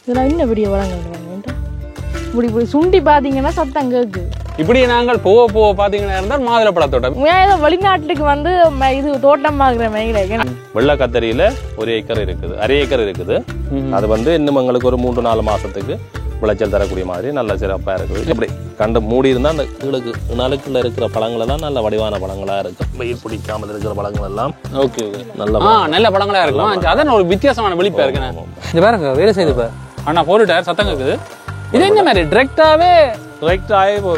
இதெல்லாம் இன்னும் பெரிய வளங்கள் இப்படி இப்படி சுண்டி பார்த்தீங்கன்னா சத்தம் கேட்குது. இப்படி நாங்கள் போக போக பார்த்தீங்கன்னா இருந்தால் மாதுளப்பழ தோட்டம். ஏதோ வெளிநாட்டுக்கு வந்து இது தோட்டம் ஆகுற மாதிரி. வெள்ளை கத்தரியில 1 ஏக்கர் இருக்குது, அரை ஏக்கர் இருக்குது. அது வந்து இன்னும் எங்களுக்கு ஒரு 3-4 மாசத்துக்கு விளைச்சல் தரக்கூடிய மாதிரி நல்ல சிறப்பாக இருக்குது. இப்படி கண்டு மூடி இருந்தால் அந்த கீழுக்கு நாளுக்குள்ள இருக்கிற பழங்கள் எல்லாம் நல்ல வடிவான பழங்களா இருக்கும். வெயில் பிடிக்காமல் இருக்கிற பழங்கள் எல்லாம் ஓகே நல்ல பழங்களா இருக்கும். அதான் ஒரு வித்தியாசமான வெளிப்பா இருக்கு. இந்த பாருங்க வேலை செய்து அண்ணா போட்டுட்டார், சத்தம் கேட்குது. இது என்ன மாதிரி டிரெக்டாவே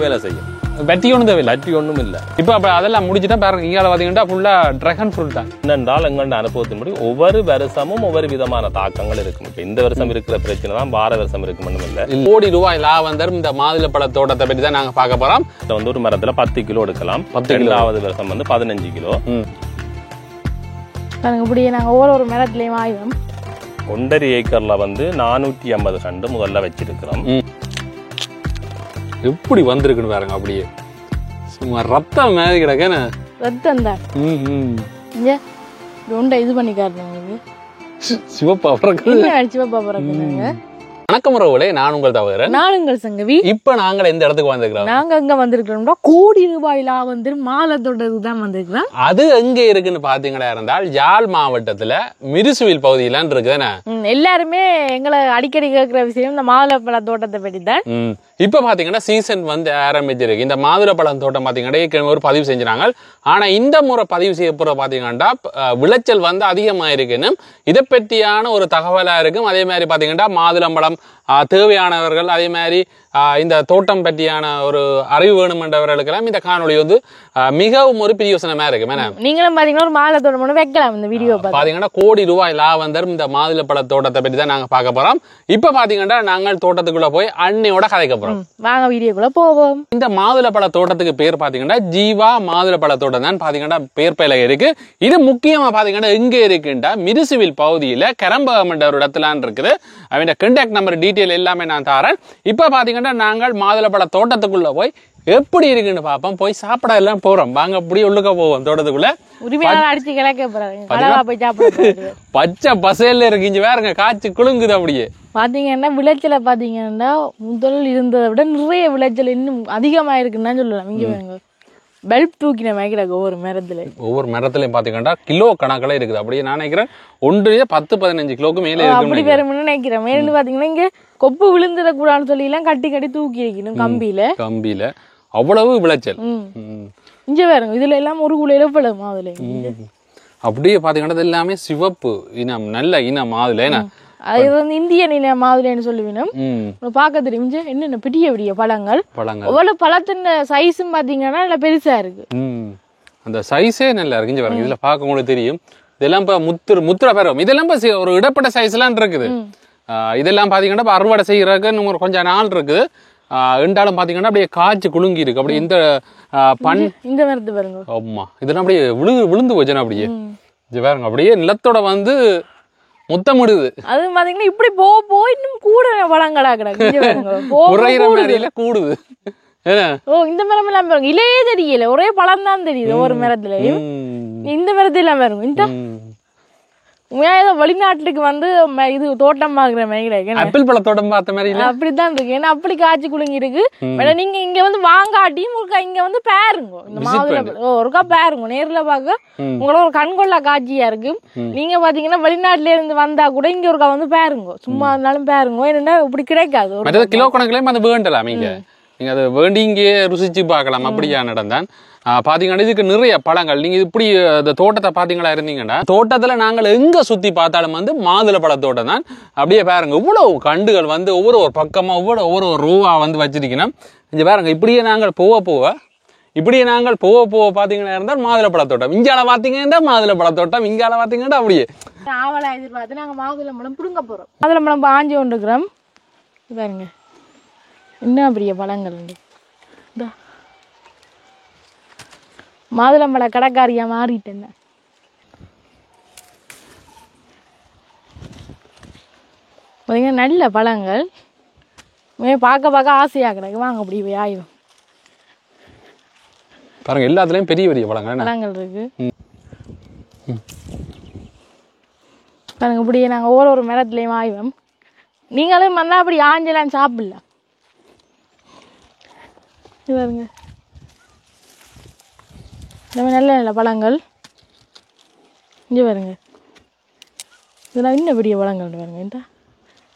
வேலை செய்யும். வெட்டி ஒன்றும் தேவையில்லை, வெட்டி ஒன்றும் இல்லை. இப்போ அப்போ அதெல்லாம் முடிச்சுட்டா பாருங்க இங்கே பார்த்தீங்கன்னா ஃபுல்லாக ட்ராகன் ஃப்ரூட் தான். என்னென்றால் எங்களோட அனுபவத்தின்படி ஒவ்வொரு வருஷமும் ஒவ்வொரு விதமான தாக்கங்கள் இருக்கும். இப்போ இந்த வருஷம் இருக்கிற பிரச்சனை தான் வார வருஷம் இருக்குன்னு இல்லை. கோடி ரூபாய் லாபம் தரும் இந்த மாதுளப்பழ தோட்டத்தை பற்றி தான் நாங்கள் பார்க்க போகிறோம். இதில் வந்து ஒரு மரத்தில் 10 கிலோ எடுக்கலாம். 10 வருஷம் வந்து 15 கிலோ. இப்படியே நாங்கள் ஒவ்வொரு மரத்துலையும் ஆயுதம் 1.5 ஏக்கர்ல வந்து 450 கண்டு முதல்ல வச்சிருக்கிறோம். எப்படி வந்திருக்குன்னு பாருங்க, அப்படியே சும்மா ரத்தம் மாதிரி கிடக்கேன்னு. ரத்தம் தான் இது பண்ணி காட்டுங்க. சிவப்பா சிவப்பா பிறகுங்க. வணக்கம் உறவுகளே, நான் உங்கள் தவிர நான் உங்கள் சங்கவி. இப்ப நாங்கள் எந்த இடத்துக்கு வந்திருக்கிறோம்? நாங்க எங்க வந்திருக்கிறோம்னா கோடி ரூபாயிலா வந்து மாலை தோட்டத்துக்கு தான் வந்திருக்கிறோம். அது எங்க இருக்குன்னு பாத்தீங்கன்னா இருந்தால் யாழ் மாவட்டத்துல மிருசுவில் பகுதியிலான் இருக்குதானே. எல்லாருமே எங்களை அடிக்கடி கேட்கிற விஷயம் இந்த மாதுளப்பழ தோட்டத்தை பற்றி தான். இப்ப பாத்தீங்கன்னா சீசன் வந்து ஆரம்பிச்சிருக்கு. இந்த மாதுளப்பழம் தோட்டம் பாத்தீங்கன்னா ஒரு பதிவு செஞ்சாங்க. ஆனா இந்த முறை பதிவு செய்ய போற பாத்தீங்கன்னா விளைச்சல் வந்து அதிகமா இருக்குன்னு இதை பற்றியான ஒரு தகவலா இருக்கும். அதே மாதிரி பாத்தீங்கன்னா மாதுளம்பழம் தேவையானவர்கள், அதே மாதிரி இந்த தோட்டம் பற்றியான ஒரு அறிவு வேணும் என்றவர்களுக்கெல்லாம் இந்த காணொலி வந்து மிகவும் ஒரு பிரியோசனமா இருக்கு. நீங்களும் பாத்தீங்கன்னா ஒரு மாதுளை தோட்டம் வைக்கலாம். இந்த வீடியோ பாத்தீங்கன்னா கோடி ரூபாய் லாபம் தரும் இந்த மாதுளப்பழ தோட்டத்தை பற்றி தான் நாங்க பார்க்க போறோம். இப்ப பாத்தீங்கன்னா நாங்கள் தோட்டத்துக்குள்ள போய் அன்னையோட கதைக்க போறோம். வாங்க வீடியோக்குள்ள போவோம். இந்த மாதுளப்பழ தோட்டத்துக்கு பேர் பாத்தீங்கன்னா ஜீவா மாதுளப்பழ தோட்டம் தான் பாத்தீங்கன்னா பேர் பயில இருக்கு. இது முக்கியமா பாத்தீங்கன்னா எங்க இருக்குன்னா மிருசுவில் பகுதியில கரம்பகம் என்ற ஒரு இடத்துல இருக்குது. அவன் கான்டாக்ட் நம்பர் டீட்டெயில் எல்லாமே நான் தரேன். இப்ப பாத்தீங்கன்னா நாங்கள் மாதுளப்பழ தோட்டத்துக்குள்ள போய் எப்படி இருக்குன்னு பாப்போம். போய் சாப்பிட எல்லாம் போறோம். வாங்க அப்படியே உள்ளுக்க போவோம் தோட்டத்துக்குள்ள. பச்சை பசேல்ல இருக்கு. இங்க வேறங்க காய்ச்சி குலுங்குது. அப்படியே பாத்தீங்கன்னா விளைச்சல பாத்தீங்கன்னா முதல் இருந்ததை விட நிறைய விளைச்சல் இன்னும் அதிகமா இருக்குன்னு சொல்லலாம். இங்க வேணுங்க பல்ப் தூக்கின வைக்கிறாங்க ஒவ்வொரு மரத்துலயும் பாத்தீங்கன்னா கிலோ கணக்கில் இருக்குது. அப்படியே நான் நினைக்கிறேன் 10-15 கிலோக்கு மேலே அப்படி பெருமைன்னு நினைக்கிறேன். மேலும் பாத்தீங்கன்னா இங்க கொப்பு விழுந்துடக்கூடாதுன்னு சொல்லி எல்லாம் கட்டி தூக்கி இருக்கணும் கம்பியில. அவ்வளவு விளைச்சல். இங்க வேறுங்க இதுல எல்லாம் ஒரு குலையில பழம் மாதுளை. அப்படியே பாத்தீங்கன்னா எல்லாமே சிவப்பு இனம், நல்ல இனம் மாதுளை. அது வந்து இந்திய நில மாதுளைன்னு சொல்லுவீனும். பார்க்க தெரியும் என்னென்ன பெரிய பெரிய பழங்கள். அவ்வளவு பழத்தின் சைஸும் பாத்தீங்கன்னா நல்ல பெருசா இருக்கு. அந்த சைஸே நல்லா இருக்கு. இதுல பார்க்க உங்களுக்கு தெரியும். இதெல்லாம் இப்ப முத்திர பெறும். இதெல்லாம் ஒரு இடப்பட்ட சைஸ் எல்லாம் இருக்குது. இதெல்லாம் பாத்தீங்கன்னா அறுவடை செய்யறதுக்கு கொஞ்சம் நாள் இருக்குது. ரெண்டாலும் பாத்தீங்கன்னா அப்படியே காய்ச்சி குலுங்கி இருக்கு. அப்படி இந்த இந்த மரத்து பாருங்க. ஆமா, இதெல்லாம் அப்படியே விழுந்து போச்சுன்னா அப்படியே பாருங்க அப்படியே நிலத்தோட வந்து முத்தமிடுது. அது பாத்தீங்கன்னா இப்படி போ இன்னும் கூட பழங்களா கிடக்கு கூடுது. இந்த மரம் எல்லாம் பாருங்க இலையே தெரியல, ஒரே பழம் தான் தெரியுது ஒரு மரத்துலயும். இந்த மரத்துல எல்லாம் பாருங்க இந்த ஏதோ வெளிநாட்டுக்கு வந்து இது தோட்டம் ஆகுற மாதிரி ஆப்பிள் பழ தோட்டம் பார்த்த மாதிரி அப்படித்தான் இருக்கு. ஏன்னா அப்படி காய்ச்சி குலுங்கி இருக்கு. நீங்க இங்க வந்து வாங்காட்டியும் இங்க வந்து பாருங்க. இந்த மாதுளை ஒருக்கா பாருங்க, நேர்ல பாக்க உங்களோட ஒரு கண்கொள்ளா காட்சியா இருக்கு. நீங்க பாத்தீங்கன்னா வெளிநாட்டுல இருந்து வந்தா கூட இங்க ஒருக்கா வந்து பாருங்க, சும்மா இருந்தாலும் பாருங்க. என்னன்னா இப்படி கிடைக்காது. கிலோ கணக்குலயும் அது வேண்டலாம். நீங்க அதை வேண்டி இங்கே ருசிச்சு பார்க்கலாம். அப்படியா நடந்தான் பாத்தீங்கன்னா இதுக்கு நிறைய பழங்கள். நீங்க இப்படி இந்த தோட்டத்தை பாத்தீங்களா இருந்தீங்கன்னா தோட்டத்துல நாங்கள் எங்க சுத்தி பார்த்தாலும் வந்து மாதுளை பழ தோட்டம் தான். அப்படியே பாருங்க இவ்வளவு கண்டுகள் வந்து ஒவ்வொரு பக்கமா ஒவ்வொரு ரூவா வந்து வச்சிருக்கணும். இங்க பாருங்க இப்படியே நாங்கள் போக பாத்தீங்கன்னா இருந்தால் மாதுளை பழ தோட்டம். இங்கால பாத்தீங்கன்னா மாதுளை பழ தோட்டம், இங்கால பாத்தீங்கன்னா அப்படியே ஆவலா எதிர்பார்த்து நாங்க மாதுளை பழம் புடுங்க போறோம். மாதுளை பழம் பாஞ்சு கொண்டு இருக்கிறோம். பாருங்க என்ன பெரிய பழங்கள் உண்டு. மாதுளம்பழ கடைக்காரியா மாறிட்டேன். நல்ல பழங்கள் பார்க்க ஆசையா கிடக்கு. வாங்க அப்படி போய் ஆயிடும் பாருங்க. எல்லாத்துலயும் பெரிய பெரிய பழங்கள் இருக்கு பாருங்க. இப்படியே நாங்க ஒவ்வொரு மரத்துலயும் ஆய்வோம் நீங்களும் வந்தால் அப்படி ஆஞ்சலாம் சாப்பிடலாம். இது பாருங்க, இந்த நல்ல நல்ல பழங்கள் இங்கே பாருங்க. இதெல்லாம் இன்னும் பெரிய பழங்கள் பாருங்க. இந்த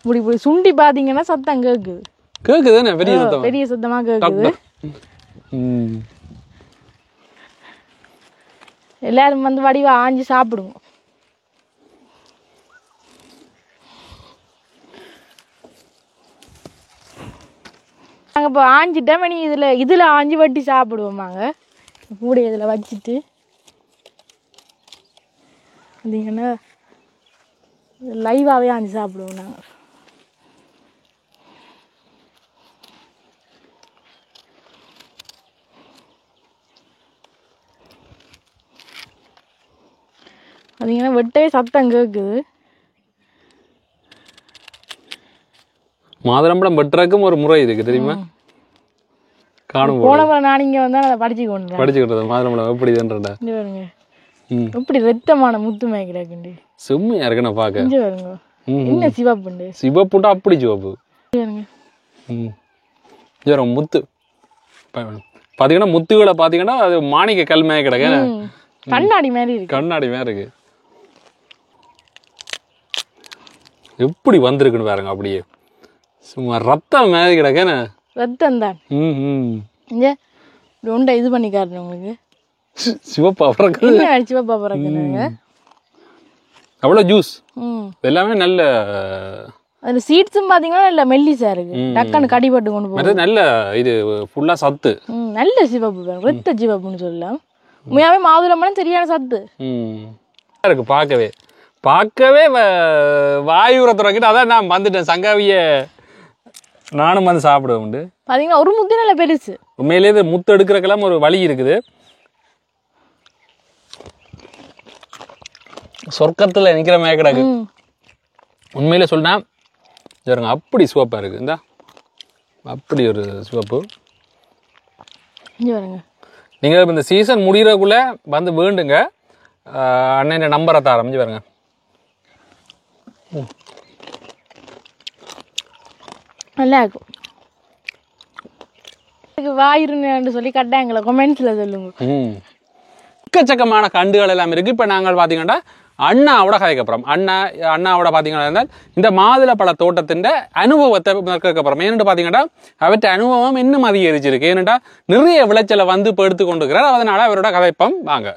இப்படி இப்படி சுண்டி பார்த்தீங்கன்னா சத்தம் கேட்குது. கேட்குதுன்னு பெரிய சத்தம், பெரிய சத்தமாக கேட்குது. எல்லாரும் வந்து வடிவா ஆஞ்சி சாப்பிடுங்க. நாங்கள் இப்போ ஆஞ்சிட்டோம். நீ இதில் ஆஞ்சி வட்டி சாப்பிடுவோமாங்க. கூட இதில் வச்சுட்டு பார்த்தீங்கன்னா லைவாகவே ஆஞ்சி சாப்பிடுவோம் நாங்கள். பார்த்தீங்கன்னா வெட்டவே சத்தம் கேட்குது. மாதுளம்பழம் வெட்டுறதுக்கும் ஒரு முறை இருக்கு தெரியுமா? காணும் போன முறை நான் இங்கே வந்தால் அதை படிச்சுக்கிட்டது மாதுளம்பழம் எப்படி இதுன்றா பாருங்க. எப்படி ரத்தமான முத்து மேய்க்கிறாக்குண்டு செம்மையா இருக்குண்ணா பார்க்க. இங்கே பாருங்க, என்ன சிவப்புண்டு, சிவப்புட்டா அப்படி சிவப்பு பாருங்க. முத்து பார்த்தீங்கன்னா முத்துகளை பார்த்தீங்கன்னா அது மாணிக்க கல் மேய கிடக்கு, கண்ணாடி மாதிரி இருக்கு. கண்ணாடி மாதிரி இருக்கு. எப்படி வந்திருக்குன்னு பாருங்க, அப்படியே சும்மா ரத்தம் மேதி கிடக்கேன்னு. ரத்தம் தான். இங்கே உண்டை இது பண்ணி காட்டுறேன் உங்களுக்கு. சிவப்பா பிறகு சிவப்பா பிறகுங்க அவ்வளோ ஜூஸ் எல்லாமே நல்ல. அதில் சீட்ஸும் பார்த்தீங்கன்னா நல்ல மெல்லிசா இருக்கு, டக்குன்னு கடிபட்டு கொண்டு போகும். நல்ல இது ஃபுல்லா சத்து, நல்ல சிவப்பு பாருங்க, ரத்த சிவப்புன்னு சொல்லலாம். உண்மையாவே மாதுளம்பழம் சரியான சத்து இருக்கு. பார்க்கவே வாயுரை துறக்கிட்டு அதான் நான் வந்துட்டேன். சங்காவிய நானும் வந்து சாப்பிடுவேன் உண்டு. பார்த்தீங்கன்னா ஒரு முத்து நல்ல பெருசு. உண்மையிலே இது முத்து எடுக்கிறக்கெல்லாம் ஒரு வழி இருக்குது. சொர்க்கத்தில் நிற்கிற மேக்கடாக்கு உண்மையிலே சொன்னா சரிங்க, அப்படி சிவப்பாக இருக்குது. இந்தா அப்படி ஒரு சிவப்பு. நீங்கள் இந்த சீசன் முடிகிறக்குள்ளே வந்து வேண்டுங்க. அண்ணன் நம்பரை தர அமைஞ்சு பாருங்க. நல்லா இருக்கும். வாயிருன்னு சொல்லி கட்டாயங்களை கொமெண்ட்ஸில் சொல்லுங்க. எக்கச்சக்கமான கண்டுகள் எல்லாம் இருக்குது. இப்போ நாங்கள் பார்த்தீங்கன்னா அண்ணாவோட கதைக்கப்புறம் அண்ணாவோட பார்த்தீங்கன்னா இந்த மாதுளப்பழ தோட்டத்தின் அனுபவத்தை கேட்கப்புறம் ஏன்னு பார்த்தீங்கன்னா அவற்றை அனுபவம் இன்னும் அதிகரிச்சிருக்கு. ஏன்னுட்டா நிறைய விளைச்சலை வந்து இப்போ எடுத்து கொண்டு இருக்கிறார். அதனால அவரோட கதைப்பம் வாங்க.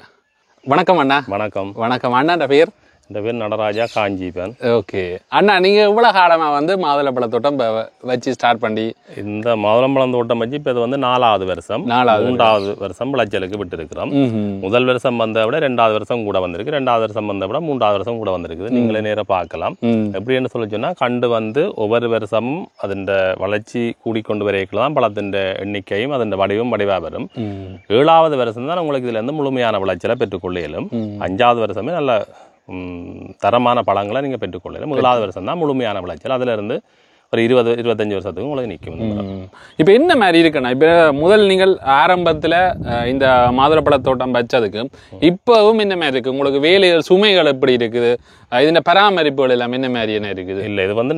வணக்கம் அண்ணா. வணக்கம். வணக்கம். அண்ணான்ற பேர்? இந்த பேர் நடராஜா காஞ்சிபன். ஓகே அண்ணா, நீங்கள் இவ்வளோ காலமாக வந்து மாதுளப்பழ தோட்டம் வச்சு ஸ்டார்ட் பண்ணி? இந்த மாதுளம்பழம் தோட்டம் வச்சு இப்போ இது வந்து 4வது வருஷம். 3வது வருஷம் விளைச்சலுக்கு விட்டு இருக்கிறோம். முதல் வருஷம் வந்த விட 2வது வருஷம் கூட வந்திருக்கு, 2வது வருஷம் வந்த விட 3வது வருஷம் கூட வந்திருக்குது. நீங்களே நேராக பார்க்கலாம். எப்படின்னு சொல்லி சொன்னால் கண்டு வந்து ஒவ்வொரு வருஷமும் அதன் வளர்ச்சி கூடிக்கொண்டு வரைக்கலாம். பழத்தின் எண்ணிக்கையும் அதன் வடிவாக வரும். 7வது வருஷம் தான் உங்களுக்கு இதுல இருந்து முழுமையான விளைச்சலை பெற்றுக்கொள்ள இயலும். 5வது வருஷமே நல்ல தரமான பழங்களை நீங்கள் பெற்றுக்கொள்ளலாம். 7வது வருஷம் தான் முழுமையான விளைச்சல். அதுல இருந்து ஒரு 20-25 வருஷத்துக்கு உங்களுக்கு நிற்கும். இப்போ என்ன மாதிரி இருக்குண்ணா? இப்போ முதல் நீங்கள் ஆரம்பத்தில் இந்த மாதுளப்பழ தோட்டம் வச்சதுக்கு இப்போவும் என்ன மாதிரி இருக்குது? உங்களுக்கு வேலைகள் சுமைகள் எப்படி இருக்குது? இந்த பராமரிப்புகள் எல்லாம் என்ன மாதிரி என்ன இருக்குது? இல்லை, இது வந்து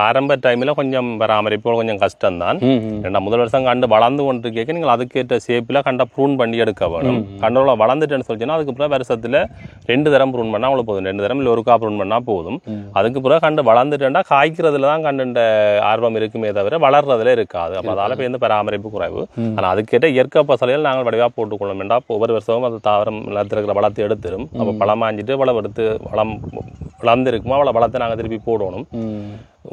ஆரம்ப டைமில் கொஞ்சம் பராமரிப்புகள் கொஞ்சம் கஷ்டம்தான். ஏன்னா முதல் வருஷம் கண்டு வளர்ந்து கொண்டு கேட்க நீங்கள் அதுக்கேற்ற ஷேப்பில் கண்ட ப்ரூன் பண்ணி எடுக்க வேணும். கண்டோட வளர்ந்துட்டேன்னு சொல்லிச்சுன்னா அதுக்கு பிறகு வருஷத்தில் 2 தரம் ப்ரூன் பண்ணால் அவ்வளோ போதும். 2 தரம் இல்லை ஒருக்கா ப்ரூன் பண்ணால் போதும். அதுக்கு பிறகு கண்டு வளர்ந்துட்டேன்டா காய்க்கிறதுல தான் கண்டு ஆர்வம் இருக்குமே தவிர வளர்றதுல இருக்காது. அப்போ அதால போய் பராமரிப்பு குறைவு. ஆனால் அதுக்கேற்ற இயற்கை பசலையில் நாங்கள் வடிவாக போட்டுக்கொள்ளும் என்றா ஒவ்வொரு வருஷமும் அது தாவரம் நிலத்திருக்கிற வளத்தை எடுத்துடும். அப்போ பழமாஞ்சிட்டு வளம் எடுத்து வளர்ந்துருக்குமோ அவ்வளோ வளத்தை நாங்கள் திருப்பி போடணும்.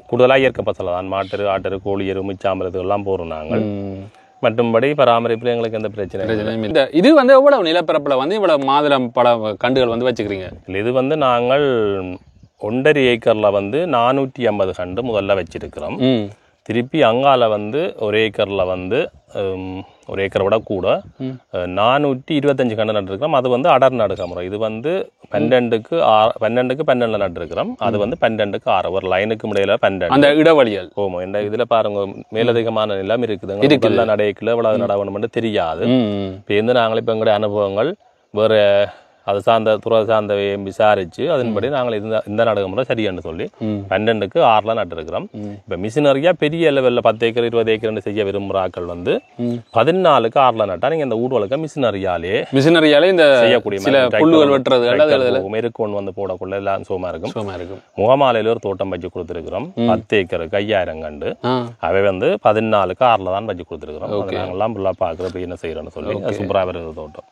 கூடுதலாக இயற்கை பசலை தான் மாட்டு ஆட்டு கோழி எரு சாம்பரது எல்லாம் போடுறோம் நாங்கள். மற்றும்படி பராமரிப்பில் எங்களுக்கு எந்த பிரச்சனை. இது வந்து எவ்வளவு நிலப்பரப்புல வந்து இவ்வளவு மாதுளம் பழ கண்டுகள் வந்து வச்சுக்கிறீங்க? இது வந்து நாங்கள் 1.5 ஏக்கர்ல வந்து 450 கண்டு முதல்ல வச்சிருக்கிறோம். திருப்பி அங்கால வந்து 1 ஏக்கர்ல வந்து 1 ஏக்கரை விட கூட 425 கண்டு நட்டுருக்கிறோம். அது வந்து அடர் நடுக முறை. இது வந்து 12க்கு 12 நட்டுருக்கிறோம். அது வந்து 12க்கு 6 ஒரு லைனுக்கு முறையில 12 அந்த இடவழியல் போகும். இந்த இதுல பாருங்க மேலதிகமான நிலம் இருக்குது. நடைக்குள்ள இவ்வளவு நடவணும்னு தெரியாது. இப்போ நாங்கள் இப்போ எங்களுடைய அனுபவங்கள் வேற அது சார்ந்த துறை சார்ந்தவையும் விசாரிச்சு அதன்படி நாங்கள் இந்த நடுமுறை சரியான்னு சொல்லி 12க்கு 6 நட்டுருக்கிறோம். இப்ப மிஷினரியா பெரிய லெவல்ல 10 ஏக்கர் 20 ஏக்கர் செய்ய விரும்புறாக்கள் வந்து 14க்கு 6 நட்டா நீங்க இந்த ஊடுவலுக்கு மிஷினரியாலே இந்த செய்யக்கூடிய புல்லுகள் வெட்டுறது மெருக்கொண்டு வந்து போடக்குள்ள எல்லாம் சோமா இருக்கும். முகமாலையில ஒரு தோட்டம் வச்சு கொடுத்துருக்கிறோம். 10 ஏக்கருக்கு 5000 கண்டு அவை வந்து 14க்கு 6 தான் வச்சு கொடுத்துருக்கிறோம். நாங்கெல்லாம் ஃபுல்லா பாக்குறது என்ன செய்யறோம்னு சொல்லி சூப்பரா வருது தோட்டம்.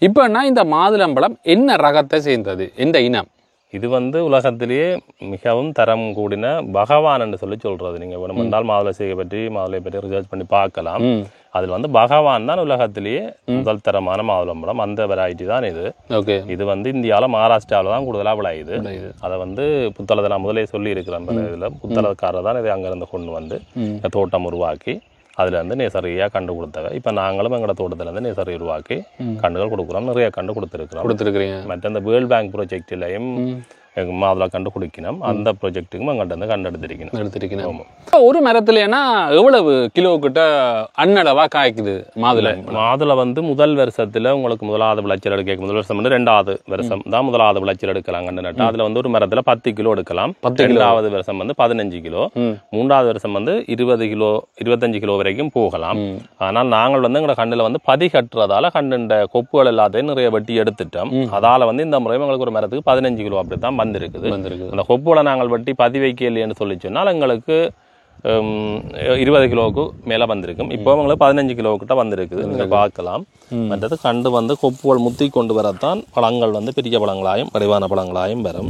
இப்பன்னா இந்த மாதுளம்பழம் என்ன ரகத்தை சேர்ந்தது, எந்த இனம்? இது வந்து உலகத்திலேயே மிகவும் தரம் கூடின பகவான் என்று சொல்லி சொல்றது. நீங்க வேணுமென்றால் மாதுளை பற்றி ரிசர்ச் பண்ணி பார்க்கலாம். அதுல வந்து பகவான் தான் உலகத்திலேயே முதல் தரமான மாதுளம்பழம். அந்த வெரைட்டி தான் இது. இது வந்து இந்தியாவில மகாராஷ்டிராவில தான் கூடுதலா விளையுது. அதை வந்து புத்தளத்தை நான் முதலே சொல்லி இருக்கிறேன். இதுல புத்தளக்காரர் தான் இதை அங்கிருந்து கொண்டு வந்து தோட்டம் உருவாக்கி அதுல இருந்து நேசரியா கண்டு கொடுத்தவை. இப்ப நாங்களும் எங்களோட தோட்டத்துல இருந்து நேசரி உருவாக்கி கண்டுகள் கொடுக்குறோம். நிறைய கண்டு கொடுத்துருக்கிறீங்க. மற்ற இந்த வேர்ல்ட் பேங்க் ப்ராஜெக்ட்லயும் மாதுளை கண்டு குடிக்கணும். அந்த ப்ராஜெக்ட்டுக்கும் எங்கள்கிட்ட கண்டு எடுத்திருக்கணும். ஒரு மரத்துலன்னா எவ்வளவு கிலோ கிட்ட அன்னளவா காய்க்குது மாதுளை வந்து முதல் வருஷத்துல உங்களுக்கு முதலாவது விளைச்சல் எடுக்க முதல் வருஷம் வந்து 2வது வருஷம் தான் முதலாவது விளைச்சல் எடுக்கலாம் கண்டு நட்டா. அதுல வந்து ஒரு மரத்துல 10 கிலோ எடுக்கலாம். 2வது வருஷம் வந்து 15 கிலோ, 3வது வருஷம் வந்து 20 கிலோ 25 கிலோ வரைக்கும் போகலாம். ஆனால் நாங்கள் வந்து எங்களோட கண்ணுல வந்து பதி கட்டுறதால கண்டுண்ட கொப்புகள் எல்லாத்தையும் நிறைய வெட்டி எடுத்துட்டோம். அதால வந்து இந்த முறை எங்களுக்கு ஒரு மரத்துக்கு 15 கிலோ அப்படித்தான் வந்திருக்குது. அந்த கொப்புகளை நாங்கள் வெட்டி பதி வைக்கலைன்னு சொல்லி சொன்னால் எங்களுக்கு 20 கிலோவுக்கு மேல வந்திருக்கும். இப்போ உங்களுக்கு 15 கிலோ கிட்ட வந்திருக்குது. நீங்க பார்க்கலாம். மற்றது கண்டு வந்து கொப்புகள் முத்தி கொண்டு வரத்தான் பழங்கள் வந்து பெரிய பழங்களாயும் வடிவான பழங்களாயும் வரும்.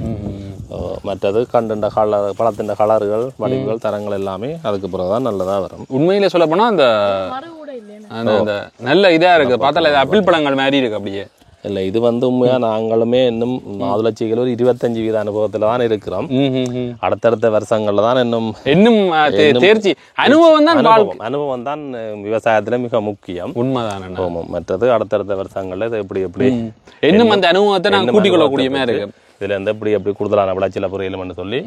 மற்றது கண்டுண்ட கலர் பழத்தின் கலர்கள் வடிவுகள் தரங்கள் எல்லாமே அதுக்கு பிறகுதான் நல்லதா வரும். உண்மையில சொல்ல போனா அந்த நல்ல இதா இருக்கு. பார்த்தால ஆப்பிள் பழங்கள் மாதிரி இருக்கு. அப்படியே இல்லை, இது வந்து உண்மையா நாங்களுமே இன்னும் மாதுளச்சிகள் ஒரு 25% அனுபவத்துல தான் இருக்கிறோம். அடுத்தடுத்த வருஷங்கள்ல தான் இன்னும் தேர்ச்சி அனுபவம் தான் விவசாயத்துல மிக முக்கியம். உண்மைதான். மற்றது அடுத்தடுத்த வருஷங்கள்ல இது எப்படி இன்னும் அந்த அனுபவத்தை நாங்கள் கூட்டிக் கொள்ளக்கூடிய மாதிரி இருக்கு. இதுல இருந்து எப்படி கூடுதலான விளைச்சல புரியலும் சொல்லி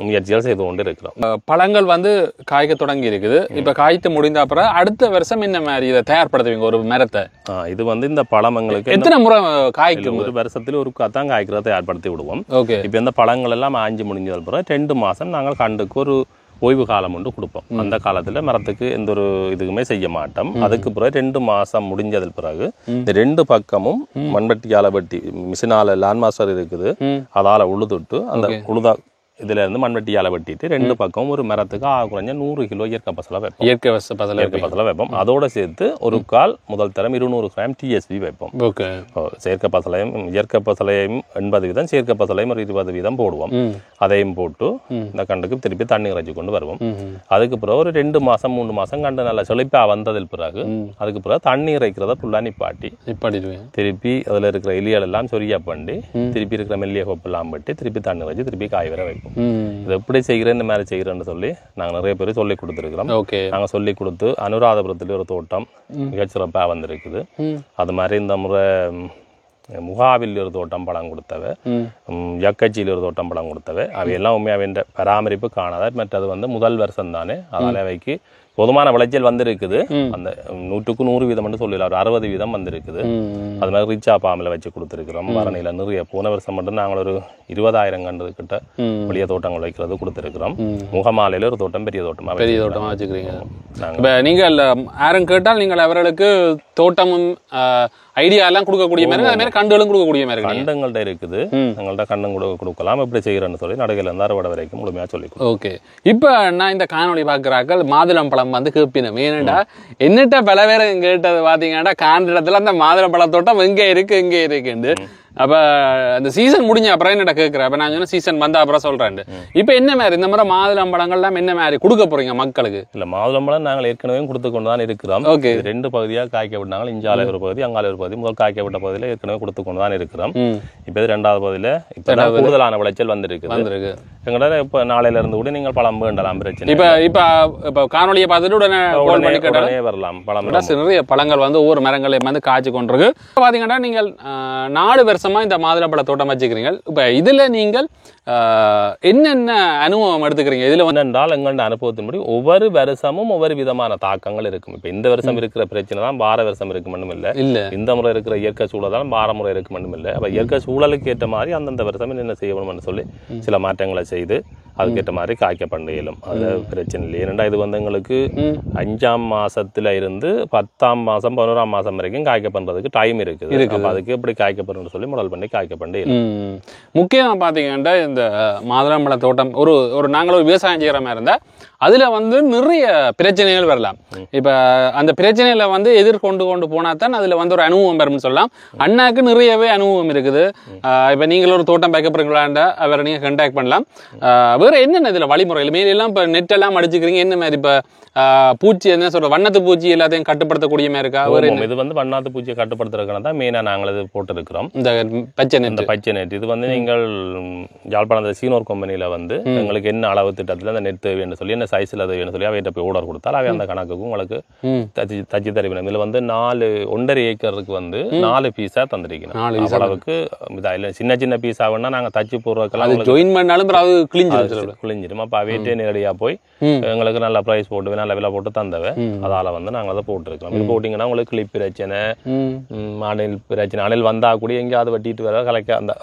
முயற்சிகள் செய்து கொண்டு இருக்கிறோம். பழங்கள் வந்து காய்க்க தொடங்கி இருக்குது. இப்ப காய்த்து முடிந்த அப்புறம் அடுத்த வருஷம் என்ன மாதிரி இதை தயார்படுத்துவீங்க ஒரு மரத்தை? இது வந்து இந்த பழங்களுக்கு எத்தனை முறை காய்க்கும்? ஒரு வருஷத்துல ஒரு தான் காய்க்கிறத தயார்படுத்தி விடுவோம். இப்ப இந்த பழங்கள் எல்லாம் ஆஞ்சி முடிஞ்சது பிறகு 2 மாசம் நாங்கள் கண்டுக்கு ஒரு ஓய்வு காலம் ஒன்று கொடுப்போம். அந்த காலத்துல மரத்துக்கு எந்த ஒரு இதுக்குமே செய்ய மாட்டோம். அதுக்கு பிறகு 2 மாசம் முடிஞ்சது பிறகு இந்த 2 பக்கமும் மண்வெட்டியால வெட்டி மிஷினால லேண்ட் மாஸ்டர் இருக்குது அதால உழுதுட்டு அந்த உழுதா இதுல இருந்து மண்வெட்டியால வெட்டிட்டு 2 பக்கம் ஒரு மரத்துக்கு குறைஞ்ச 100 கிலோ இயற்கை பசலை வைப்போம். இயற்கை பசலை வைப்போம். அதோட சேர்த்து ஒரு கால் முதல் தரம் 200 கிராம் TSP வைப்போம். செயற்கை பசலையும் இயற்கை பசலையும் 80 வீதம், செயற்கை பசலையும் ஒரு 20 வீதம் போடுவோம். அதையும் போட்டு இந்த கண்டுக்கு திருப்பி தண்ணி இறைச்சி கொண்டு வருவோம். அதுக்கு பிறகு ஒரு 2 மாசம் 3 மாசம் கண்டு நல்லா செழிப்பா வந்ததில் பிறகு அதுக்கு பிறகு தண்ணி இறைக்கிறத ஃபுல்லா நிப்பாட்டி திருப்பி அதுல இருக்கிற எலிகள் எல்லாம் சொரியா பண்ணி திருப்பி இருக்கிற மெல்லிய கொப்பு எல்லாம் வெட்டி திருப்பி தண்ணி இறைச்சி திருப்பி காய் வர வைப்போம். இது எப்படி செய்கிறேன் இந்த மாதிரி செய்கிறேன்னு சொல்லி நாங்க நிறைய பேர் சொல்லி கொடுத்துருக்கிறோம். நாங்க சொல்லி கொடுத்து அனுராதபுரத்துல ஒரு தோட்டம் மிகச்சிறப்பா வந்திருக்குது. அது மாதிரி இந்த முறை முகாவில் ஒரு தோட்டம் பழம் கொடுத்தவை, யக்கச்சியில் ஒரு தோட்டம் பழம் கொடுத்தவை. அவையெல்லாம் உண்மையாவே பராமரிப்பு காணாத. மற்றது வந்து முதல் வருஷம் தானே, அதனால அவைக்கு போதுமான விளைச்சல் வந்திருக்குது. அந்த 100க்கு 100 வீதம் மட்டும் சொல்லலாம், ஒரு 60 வீதம் வந்திருக்குது. அது மாதிரி ரிச்சா பாம்பில் வச்சு கொடுத்துருக்கிறோம். வரணியில நிறைய போன வருஷம் மட்டும் நாங்கள் ஒரு 20,000 கண்டு கிட்ட வெளிய தோட்டங்கள் வைக்கிறது கொடுத்துருக்கிறோம். முகமாலையில ஒரு தோட்டம் பெரிய தோட்டமா வச்சுக்கிறீங்க. இப்ப நீங்கள் யாரும் கேட்டால் நீங்கள் அவர்களுக்கு தோட்டமும் ஐடியா எல்லாம் கொடுக்கக்கூடிய மாதிரி, அதே மாதிரி கண்டுகளும் கொடுக்கக்கூடிய மாதிரி கண்டங்கள்ட்ட இருக்குது. எங்கள்கிட்ட கண்டம் கொடுக்கலாம். எப்படி செய்யறேன்னு சொல்லி நடைகள் இருந்து அறுவடை வரைக்கும் முழுமையா சொல்லி. ஓகே, இப்ப நான் இந்த காணொலி பாக்குறாக்கள் மாதுளம் பழம் வந்து கேப்பினோம். ஏன்னாடா என்னட்ட பல பேர் கேட்டது பாத்தீங்கன்னா காண்ற இடத்துல அந்த மாதுளம் பழத்தோட்டம் எங்க இருக்குன்னு. அப்ப அந்த சீசன் முடிஞ்ச அப்புறம் என்னடா கேட்கிறேன். அப்ப நான் சொன்ன சீசன் வந்த அப்புறம் சொல்றேன். இப்ப என்ன மாதிரி இந்த மாதிரி மாதுளம் பழங்கள்லாம் என்ன மாதிரி கொடுக்க போறீங்க மக்களுக்கு? இல்ல, மாதுளம் பழம் நாங்கள் ஏற்கனவே கொடுத்து கொண்டுதான் இருக்கிறோம். ஓகே, 2 பகுதியா காய்க்க விட்டாங்க. இஞ்சாலை ஒரு பகுதி, அங்கால ஒரு பகுதி. முதல் காய்க்க விட்ட பகுதியில ஏற்கனவே கொடுத்து கொண்டுதான் இருக்கிறோம். இப்ப இது 2வது பகுதியில இப்ப கூடுதலான விளைச்சல் வந்திருக்கு. எங்கள்கிட்ட இப்ப நாளையில இருந்து கூட நீங்கள் பழம் வேண்டலாம், பிரச்சனை. இப்ப காணொலியை பார்த்துட்டு உடனே வரலாம். பழம் நிறைய பழங்கள் வந்து ஒவ்வொரு மரங்களையும் வந்து காய்ச்சி கொண்டிருக்கு. பாத்தீங்கன்னா நீங்கள் 4 வருஷமா இந்த மாதுளம்பழ தோட்டம் வச்சுக்கிறீங்க. இப்ப இதுல நீங்கள் என்னென்ன அனுபவம் எடுத்துக்கிறீங்க இதுல வந்து என்றால் எங்களோட அனுபவத்தின்படி ஒவ்வொரு வருஷமும் ஒவ்வொரு விதமான தாக்கங்கள் இருக்கும். இப்ப இந்த வருஷம் இருக்கிற பிரச்சனை தான் வார வருஷம் இருக்கு மட்டும் இல்ல, இந்த முறை இருக்கிற இயற்கை சூழல் தான் வார முறை இருக்கு மட்டும் இல்ல. அப்ப இயற்கை சூழலுக்கு ஏற்ற மாதிரி அந்தந்த வருஷம் என்ன செய்யணும்னு சொல்லி சில மாற்றங்களை செய்து அதுக்கேற்ற மாதிரி காய்க்க பண்ண இயலும். அதுல பிரச்சனை இல்லை. ஏனென்றா இது வந்து எங்களுக்கு 5ஆம் மாசத்துல இருந்து 10ஆம் மாசம் 11ஆம் மாசம் வரைக்கும் காய்க்க பண்றதுக்கு டைம் இருக்குது. அதுக்கு எப்படி காய்க்க பண்ணணும்னு சொல்லி முதல் பண்ணி காய்க்க பண்ணி முக்கியமா பாத்தீங்கன்னா இந்த மாதுளம்பழ தோட்டம் ஒரு நாங்கள் ஒரு விவசாயம் செய்யற மாதிரி இருந்தா அதுல வந்து நிறைய பிரச்சனைகள் வரலாம். இப்ப அந்த பிரச்சனைகளை வந்து எதிர்கொண்டு போனா தான் அதுல வந்து ஒரு அனுபவம் வரும்னு சொல்லலாம். அண்ணாக்கு நிறையவே அனுபவம் இருக்குது. இப்ப நீங்கள் ஒரு தோட்டம் வைக்கப்படுறீங்களாண்டா அவரை நீங்க கான்டாக்ட் பண்ணலாம். வேற என்னென்ன இதுல வழிமுறைகள் மேல எல்லாம் இப்ப நெட் எல்லாம் அடிச்சுக்கிறீங்க, என்ன மாதிரி இப்ப பூச்சி என்ன சொல்ற வண்ணத்து பூச்சி எல்லாத்தையும் கட்டுப்படுத்தக்கூடிய மாதிரி இருக்கா? இது வந்து வண்ணாத்து பூச்சியை கட்டுப்படுத்துறதுக்கான தான் மெயினா நாங்கள் இது போட்டு இருக்கிறோம். இந்த பச்சை நெட் இது வந்து நீங்கள் யாழ்ப்பாணத்தில் சீனோர் கம்பெனியில வந்து எங்களுக்கு என்ன அளவு திட்டத்தில் அந்த நெட் தேவைன்னு சொல்லி என்ன சைஸ்ல தேவைன்னு சொல்லி அவையிட்ட போய் ஆர்டர் கொடுத்தால் அவை அந்த கணக்குக்கு உங்களுக்கு தச்சு தருவினம். இதுல வந்து 1.5 ஏக்கருக்கு வந்து 4 பீஸா தந்திருக்கணும். அளவுக்கு சின்ன சின்ன பீஸ் ஆகும்னா நாங்க தச்சு போடுறதுக்கெல்லாம் ஜாயின் பண்ணாலும் கிழிஞ்சிடும். அப்ப அவையிட்டே நேரடியா போய் எங்களுக்கு நல்ல பிரைஸ் போட்டு நல்ல விலை போட்டு தந்தவை. அதால வந்து நாங்க அதை போட்டுருக்கோம். இது போட்டீங்கன்னா உங்களுக்கு கிளிப் பிரச்சனை, அணில் பிரச்சனை, அணில் வந்தா கூட எங்கேயாவது வெட்டிட்டு வர கலைக்க அந்த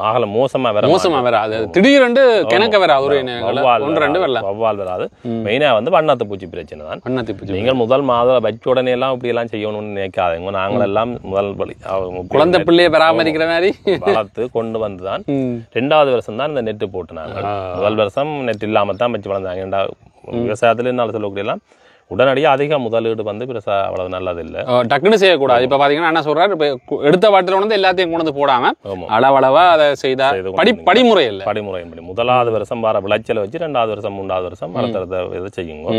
ஆகல மோசமா வராது. திடீரென்று கிணக்க வராது, வவ்வால் வராது. மெயினா வந்து வண்ணாத்து பூச்சி பிரச்சனை தான். நீங்கள் முதல் மாதம் வச்ச உடனே எல்லாம் இப்படி எல்லாம் செய்யணும்னு நினைக்காதீங்க. நாங்கள் எல்லாம் முதல் குழந்தை பிள்ளையை பராமரிக்கிற மாதிரி வளர்த்து கொண்டு வந்துதான் 2வது வருஷம் தான் இந்த நெட்டு போட்டுனாங்க. முதல் வருஷம் நெட் இல்லாம தான் வச்சு வளர்ந்தாங்க. விவசாயத்துல இருந்தாலும் சொல்லக்கூடிய எல்லாம் உடனடியாக அதிக முதலீடு வந்து பெருசா அவ்வளவு நல்லது இல்லை. டக்குன்னு செய்யக்கூடாது. இப்ப பாத்தீங்கன்னா என்ன சொல்றாரு, எடுத்த வாட்டில வந்து எல்லாத்தையும் கொண்டு போடாம அளவளவா அதை செய்தா படிமுறை இல்லை. படிமுறையின்படி 1வது வருஷம் வர விளைச்சலை வச்சு 2வது வருஷம் 3வது வருஷம் அடுத்த இதை செய்யுங்க.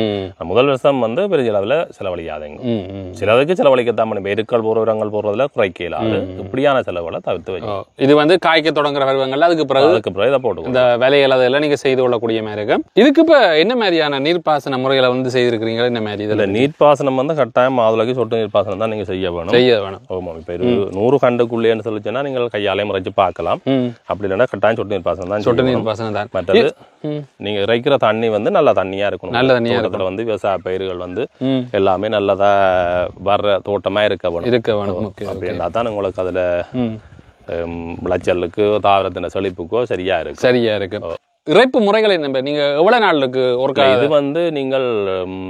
முதல் வருஷம் வந்து பெரிய அளவுல செலவழிக்காதீங்க. சிலதுக்கு செலவழிக்கத்தான் பண்ணி எருக்கள் உரங்கள் போடுறதுல குறைக்கலாது. இப்படியான செலவுகளை தவிர்த்து வைக்கும். இது வந்து காய்க்க தொடங்குற வருவங்கள்ல அதுக்கு பிறகு இதை போட்டு இந்த வேலைகள் அதெல்லாம் நீங்க செய்து கொள்ளக்கூடிய மாதிரி இருக்கும். இதுக்கு இப்ப என்ன மாதிரியான நீர்ப்பாசன முறைகளை வந்து செய்திருக்கிறீங்க? நீர்ப்பாசனம் வந்து கட்டாயம் மாதுளைக்கு சொட்டு நீர்ப்பாசனம் தான் நீங்க செய்ய வேணும். ஆமா, இப்ப 100 கண்டுக்குள்ளேன்னு சொல்லிச்சுன்னா நீங்கள் கையாலே முறைச்சு பார்க்கலாம். அப்படி இல்லைன்னா கட்டாயம் சொட்டு நீர்ப்பாசனம் தான். மற்றது நீங்க இறைக்கிற தண்ணி வந்து நல்ல தண்ணியா இருக்கணும். நல்ல தண்ணியா வந்து விவசாய பயிர்கள் வந்து எல்லாமே நல்லதா வர்ற தோட்டமா இருக்க வேணும். அப்படின்னா தான் உங்களுக்கு அதுல விளைச்சலுக்கு தாவரத்தின செழிப்புக்கோ சரியா இருக்கு. இறைப்பு முறைகளை நீங்க எவ்வளவு நாளுக்கு ஒரு இது வந்து நீங்கள்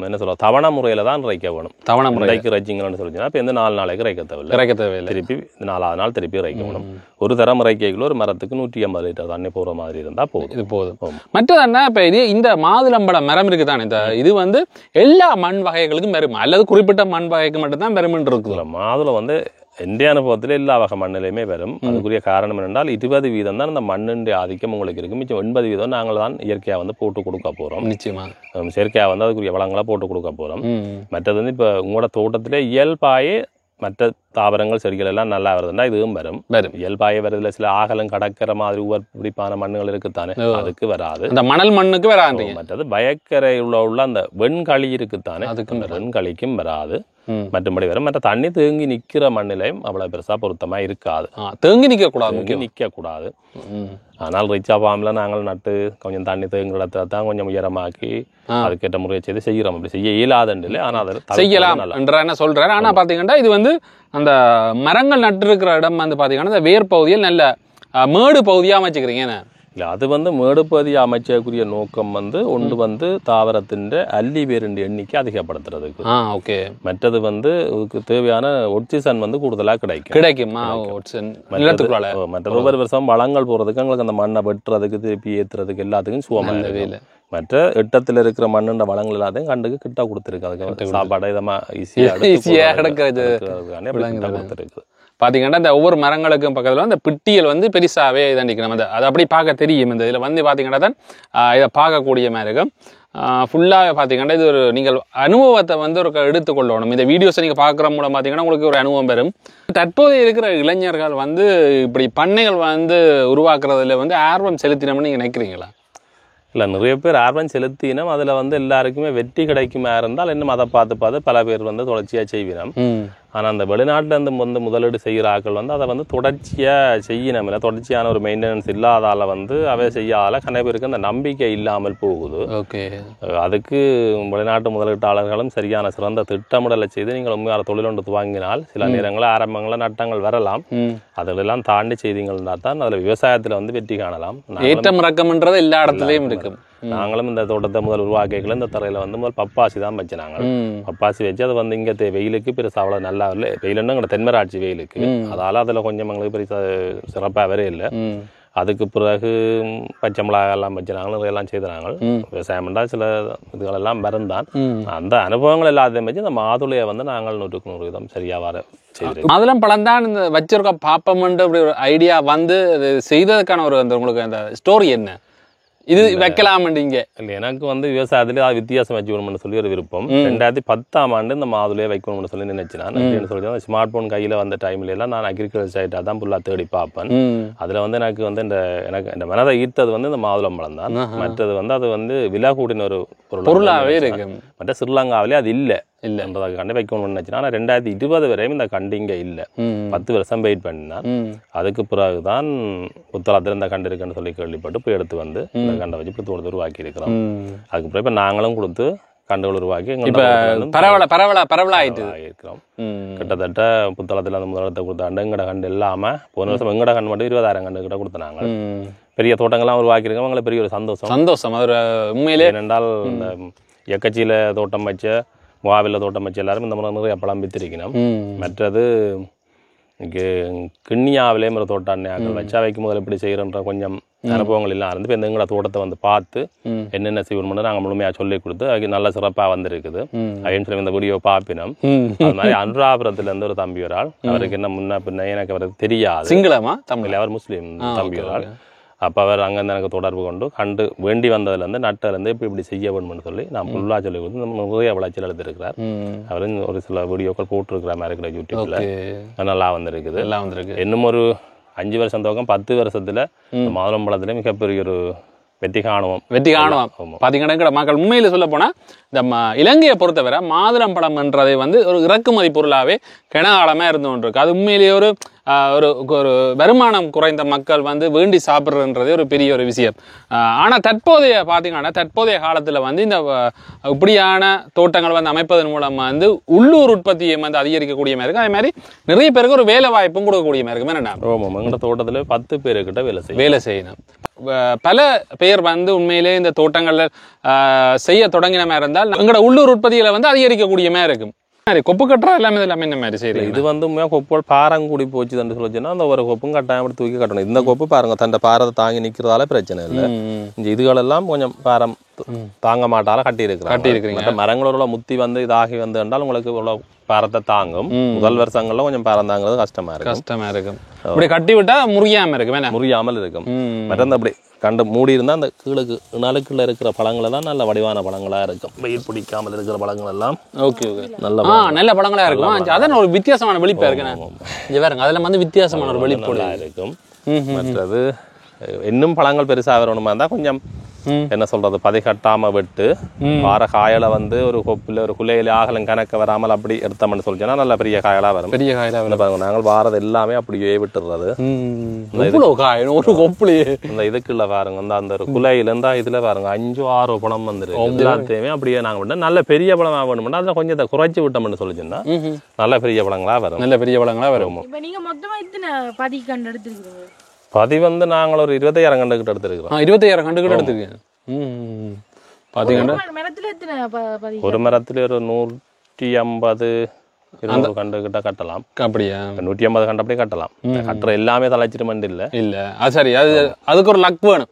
என்ன சொல்ல தவணை முறையில தான் இறைக்க வேணும். தவணை முறைக்கு இறைச்சிங்கன்னு சொல்லிச்சுன்னா இப்ப 4 நாளைக்கு இறைக்க தேவையில்லை. திருப்பி 4வது நாள் திருப்பி இறைக்க வேணும். ஒரு தரம் இறைக்கைக்குள்ள ஒரு மரத்துக்கு 150 லிட்டர் தண்ணி போற மாதிரி இருந்தா போதும். மற்றது என்ன, இப்ப இந்த மாதுளம்பழ மரம் இருக்குதானே, இது வந்து எல்லா மண் வகைகளுக்கும் பெருமை அல்லது குறிப்பிட்ட மண் வகைக்கு மட்டும்தான் பெருமைன்னு இருக்குல்ல? மாதுளை வந்து இந்திய அனுபவத்தில் எல்லா வகை மண்ணிலையுமே வரும். அதுக்குரிய காரணம் என்னென்றால் 20% தான் இந்த மண்ணுடைய ஆதிக்கம் உங்களுக்கு இருக்கு. மிச்சம் 80% நாங்கள் தான் இயற்கையா வந்து போட்டு கொடுக்க போறோம். நிச்சயமா செயற்கையா வந்து அதுக்குரிய வளங்களை போட்டு கொடுக்க போறோம். மற்றது வந்து இப்ப உங்களோட தோட்டத்திலே இயல்பாயே மற்ற தாவரங்கள் செடிகள் எல்லாம் நல்லா வருதுன்னா இதுவும் வரும். இயல்பாயே வருதுல சில ஆகலம் கடக்கிற மாதிரி உவர்பிடிப்பான மண்ணுகள் இருக்குத்தானே, அதுக்கு வராது. அந்த மணல் மண்ணுக்கு வராது. மற்றது பயக்கரை உள்ள அந்த வெண்களி இருக்குத்தானே, அதுக்கும் வெண்களிக்கும் வராது. மற்றபடி வரும். மற்ற தண்ணி தேங்கி நிக்கிற மண்ணிலையும் அவ்வளவு பெருசா பொருத்தமா இருக்காது. தேங்கி நிக்க கூடாது. ஆனால் ரிச்சா பாம்ல நாங்கள் நட்டு கொஞ்சம் தண்ணி தேங்குற இடத்துல தான் கொஞ்சம் உயரமாக்கி அதுக்கேற்ற முறையை செய்து செய்யறோம். அப்படி செய்ய இயலாதுன்னு இல்லை, ஆனா அதை செய்யலாம் என்ன சொல்றாரு. ஆனா பாத்தீங்கன்னா இது வந்து அந்த மரங்கள் நட்டு இருக்கிற இடம் வந்து பாத்தீங்கன்னா இந்த வேர் பகுதியில் நல்ல மேடு பகுதியா அமைச்சுக்கிறீங்க. இல்லை, அது வந்து மேடுப்பகுதி அமைச்சக்கூடிய நோக்கம் வந்து ஒன்று வந்து தாவரத்தின் அல்லி வேருடைய எண்ணிக்கை அதிகப்படுத்துறதுக்கு. ஓகே. மற்றது வந்து தேவையான ஒட்சிசன் வந்து கூடுதலாக கிடைக்குமா? மற்றது ஒவ்வொரு வருஷம் வளங்கள் போறதுக்கு எங்களுக்கு அந்த மண்ணை வெட்டுறதுக்கு திருப்பி ஏற்றுறதுக்கு எல்லாத்துக்கும் சுகமாக இல்லை. மற்ற இடத்துல இருக்கிற மண்ணுன்ற வளங்கள் எல்லாத்தையும் கண்டுக்கு கிட்ட கொடுத்துருக்கு. அதுக்கு சாப்பாடு இதமா ஈஸியாக கொடுத்துருக்கு. பாத்தீங்கன்னா இந்த ஒவ்வொரு மரங்களுக்கும் பக்கத்துல அந்த பிட்டியல் வந்து பெருசாவே தண்டிக்கணும். அது அப்படி பார்க்க தெரியும். இந்த இதுல வந்து பாத்தீங்கன்னா தான் இதை பார்க்கக்கூடிய மாதிரி இருக்கும். ஃபுல்லாக பார்த்தீங்கன்னா இது ஒரு நீங்கள் அனுபவத்தை வந்து ஒரு எடுத்துக்கொள்ளணும். இந்த வீடியோஸை நீங்கள் பார்க்குற மூலம் பார்த்தீங்கன்னா உங்களுக்கு ஒரு அனுபவம் பெறும். தற்போது இருக்கிற இளைஞர்கள் வந்து இப்படி பண்ணைகள் வந்து உருவாக்குறதுல வந்து ஆர்வம் செலுத்தினோம்னு நீங்கள் நினைக்கிறீங்களா? இல்லை, நிறைய பேர் ஆர்வம் செலுத்தினோம். அதில் வந்து எல்லாருக்குமே வெற்றி கிடைக்குமா இருந்தால் இன்னும் அதை பார்த்து பல பேர் வந்து தொடர்ச்சியாக செய்வினோம். ஆனால் அந்த வெளிநாட்டிலேருந்து வந்து முதலீடு செய்கிற ஆட்கள் வந்து அதை வந்து தொடர்ச்சியாக செய்யணும் இல்லை, தொடர்ச்சியான ஒரு மெயின்டெனன்ஸ் இல்லாதால வந்து அவை செய்யாதால கணக்கு பேருக்கு அந்த நம்பிக்கை இல்லாமல் போகுது. ஓகே, அதுக்கு வெளிநாட்டு முதலீட்டாளர்களும் சரியான சிறந்த திட்டமிடலை செய்து நீங்கள் உண்மையான தொழிலொன்று துவங்கினால் சில நேரங்களில் ஆரம்பங்களில் நட்டங்கள் வரலாம், அதெல்லாம் தாண்டி செய்தீங்கன்னா தான் அதில் விவசாயத்தில் வந்து வெற்றி காணலாம். ஏற்றம் இறக்கம்ன்றது எல்லா இடத்துலையும் இருக்கு. நாங்களும் இந்த தோட்டத்தை முதல் உருவாக்கிக்கல இந்த தரையில வந்து முதல் பப்பாசி தான் வச்சுனாங்க. பப்பாசி வச்சு அது வந்து இங்கே வெயிலுக்கு பெருசாக அவ்வளோ நல்லா இல்லை, வெயிலுன்னு எங்களோட தென்மராட்சி வெயிலுக்கு, அதால அதில் கொஞ்சம் எங்களுக்கு பெருசாக சிறப்பாகவே இல்லை. அதுக்கு பிறகு பச்சை மிளகாய் எல்லாம் வச்சுனாங்க, எல்லாம் செய்தாங்க. விவசாயம்டா சில இதுகளெல்லாம் மறந்தான். அந்த அனுபவங்கள் எல்லாத்தையும் வச்சு இந்த மாதுளையை வந்து நாங்கள் 100% சரியா வர செய்திருக்கோம். மாதுளம் பழம் தான் இந்த வச்சிருக்க பாப்பம்ன்ற அப்படி ஒரு ஐடியா வந்து செய்ததுக்கான ஒரு அந்த உங்களுக்கு அந்த ஸ்டோரி என்ன, இது வைக்கலாமீங்க? இல்லை, எனக்கு வந்து விவசாயத்துல ஏதாவது வித்தியாசம் வச்சுக்கணும்னு சொல்லி ஒரு விருப்பம். 2010ஆம் ஆண்டு இந்த மாதுளையை வைக்கணும்னு சொல்லி நினைச்சினான். சொல்லி ஸ்மார்ட் போன் கையில வந்த டைம்ல எல்லாம் நான் அக்ரிகல்ச்சர் சைட்டாக தான் ஃபுல்லாக தேடி பார்ப்பேன். அதுல வந்து எனக்கு வந்து இந்த மனதை ஈர்த்தது வந்து இந்த மாதுளம் பழம் தான். மற்றது வந்து அது வந்து விலை கூட்டின ஒரு பொருளாகவே இருக்கு. மற்ற ஸ்ரீலங்காவிலே அது இல்லை இல்லைன்றதை கண்டு வைக்கணும்னு நினைச்சினா. ஆனால் 2020 வரையும் இந்த கண்டு இங்கே இல்லை. 10 வருஷம் வெயிட் பண்ணினான். அதுக்கு பிறகுதான் புத்தளத்தில் இந்த கண்டு இருக்குன்னு சொல்லி கேள்விப்பட்டு போய் எடுத்து வந்து இந்த கண்டை வச்சு இப்போ தோட்டத்தை உருவாக்கி இருக்கிறோம். அதுக்கு பிறகு இப்போ நாங்களும் கொடுத்து கண்டுகள் உருவாக்கி பரவலாயிட்டு இருக்கிறோம். கிட்டத்தட்ட புத்தளத்தில் அந்த முதலத்தை கொடுத்தாண்டு எங்கட கண்டு இல்லாமல் போன வருஷம் எங்கட கண்டு மட்டும் 20,000 கண்டு கிட்ட கொடுத்தாங்க. பெரிய தோட்டங்கள்லாம் உருவாக்கியிருக்கோம். அவங்களுக்கு பெரிய ஒரு சந்தோஷம். அது உண்மையிலே ஏனென்றால் இந்த எக்கச்சியில் தோட்டம் வச்ச வாவில தோட்டம் வச்சு எல்லாரும் இந்த முறை நிறைய பழம் வித்திருக்கணும். மற்றது இங்கே கிண்ணியாவிலேயும் ஒரு தோட்டாண்ணையாக்கள் வச்சா வைக்கும் முதல்ல இப்படி செய்கிறன்ற கொஞ்சம் அனுபவங்கள் எல்லாம் இருந்து இப்போ எங்களோட தோட்டத்தை வந்து பார்த்து என்னென்ன செய்யணும்னு நாங்கள் முழுமையாக சொல்லி கொடுத்து அதுக்கு நல்ல சிறப்பாக வந்துருக்குது. அப்படின்னு சொல்லி இந்த வீடியோ பார்ப்பினோம். அது மாதிரி அனுராபுரத்துலேருந்து ஒரு தம்பி ஒரு ஆள், அவருக்கு என்ன முன்ன பின்ன எனக்கு அவருக்கு தெரியாது, சிங்களமா தமிழ், அவர் முஸ்லீம் தம்பி ஒரு ஆள். அப்போ அவர் அங்கேருந்து எனக்கு தொடர்பு கொண்டு கண்டு வேண்டி வந்ததுலேருந்து நட்டிலேருந்து இப்படி செய்ய வேணும்னு சொல்லி நான் ஃபுல்லாக சொல்லி கொடுத்து நிறைய விளைச்சல் எடுத்துருக்கிறார். அவரும் ஒரு சில வீடியோக்கள் போட்டிருக்கிற மாதிரி இருக்கிற யூடியூப்ல நல்லா வந்துருக்குது. எல்லாம் வந்துருக்கு. இன்னும் ஒரு 5 வருஷம் துவக்கம் 10 வருஷத்துல மாதுளம்பழத்துல மிகப்பெரிய ஒரு வெற்றி காணுவோம். பாத்தீங்கன்னா மக்கள் உண்மையில சொல்ல போனா இந்த இலங்கையை பொறுத்தவரை மாதுளம் பழம் என்றதை வந்து ஒரு இறக்குமதி பொருளாவே கனகாலமா இருந்து கொண்டிருக்கு. அது உண்மையிலேயே ஒரு ஒரு வருமானம் குறைந்த மக்கள் வந்து வேண்டி சாப்பிட்றதுன்றதே ஒரு பெரிய ஒரு விஷயம். ஆனால் தற்போதைய காலத்தில் வந்து இந்த இப்படியான தோட்டங்கள் வந்து அமைப்பதன் மூலமாக வந்து உள்ளூர் உற்பத்தியை வந்து அதிகரிக்கக்கூடிய மாதிரி இருக்குது. அதே மாதிரி நிறைய பேருக்கு ஒரு வேலை வாய்ப்பும் கொடுக்கக்கூடிய மாதிரி இருக்குது. என்னென்ன எங்களோட தோட்டத்தில் 10 பேருக்கிட்ட வேலை செய்யணும். பல பேர் வந்து உண்மையிலே இந்த தோட்டங்களில் செய்ய தொடங்கின மாதிரி இருந்தால் எங்களோட உள்ளூர் உற்பத்திகளை வந்து அதிகரிக்கக்கூடிய மாதிரி இருக்கும். கொப்பு கட்டுறா எல்லாமே இந்த மாதிரி சரி. இது வந்து கொப்பு பாரம் கூடி போச்சு சொல்லிச்சுன்னா அந்த ஒரு கொப்பும் கட்டாயம் அப்படி தூக்கி கட்டணும். இந்த கொப்பு பாருங்க தன் பாரத்தை தாங்கி நிக்கிறதால பிரச்சனை இல்லை. இந்த இதுகளெல்லாம் கொஞ்சம் பாரம் தாங்க மாட்டால கட்டி இருக்கிறீங்க. மரங்களோட முத்தி வந்து இதாகி வந்து என்றால் உங்களுக்கு இவ்வளவு பாரத்தை தாங்கும். முதல் வருஷங்கள்ல கொஞ்சம் பாரம் தாங்கிறது கஷ்டமா இருக்கும். அப்படி கட்டி விட்டா முறியாமல் இருக்கும். மறந்து அப்படி கண்டு மூடி இருந்தா அந்த கீழுக்கு நாளுக்குள்ள இருக்கிற பழங்களை தான் நல்ல வடிவான பழங்களா இருக்கும். வெயில் பிடிக்காமல் இருக்கிற பழங்கள் எல்லாம் நல்ல பழங்களா இருக்கும். அதான் ஒரு வித்தியாசமான வெளிப்பா இருக்கு. அதுல வந்து வித்தியாசமான ஒரு வெளிப்பா இருக்கும். மற்றது இன்னும் பழங்கள் பெருசா வரணுமா இருந்தா கொஞ்சம் என்ன சொல்றது பதை கட்டாம விட்டு வார காயலை வந்து ஒரு கொப்புல ஒரு குலையில ஆகலம் கணக்க வராமல் அப்படி எடுத்தோம்னு சொல்லிச்சோன்னா நல்ல பெரிய காயலா வரும். நாங்கள் வாரது எல்லாமே அப்படியே விட்டுறது. ஒரு கொப்புலையே இந்த இதுக்குள்ள பாருங்க அந்த ஒரு குலையில இருந்தா இதுல பாருங்க 5-6 பழம் வந்துருக்கு. எல்லாத்தையுமே அப்படியே நாங்க விட்டோம். நல்ல பெரிய பழமா வேணும்னா அதை கொஞ்சம் குறைச்சி விட்டோம்னு சொல்லிச்சோன்னா நல்ல பெரிய பழங்களா வரும். பதி வந்து நாங்கள் ஒரு 20,000 கண்டு கிட்ட எடுத்துருக்கோம். 20,000 கண்டு கிட்ட எடுத்துருக்கேன். ஒரு மரத்துல ஒரு 150 கண்டு கிட்ட கட்டலாம். அப்படியா? 150 கண்டு அப்படியே கட்டலாம். கட்டுற எல்லாமே தலைச்சிட்டு இல்ல. அது சரி, அதுக்கு ஒரு லக் வேணும்.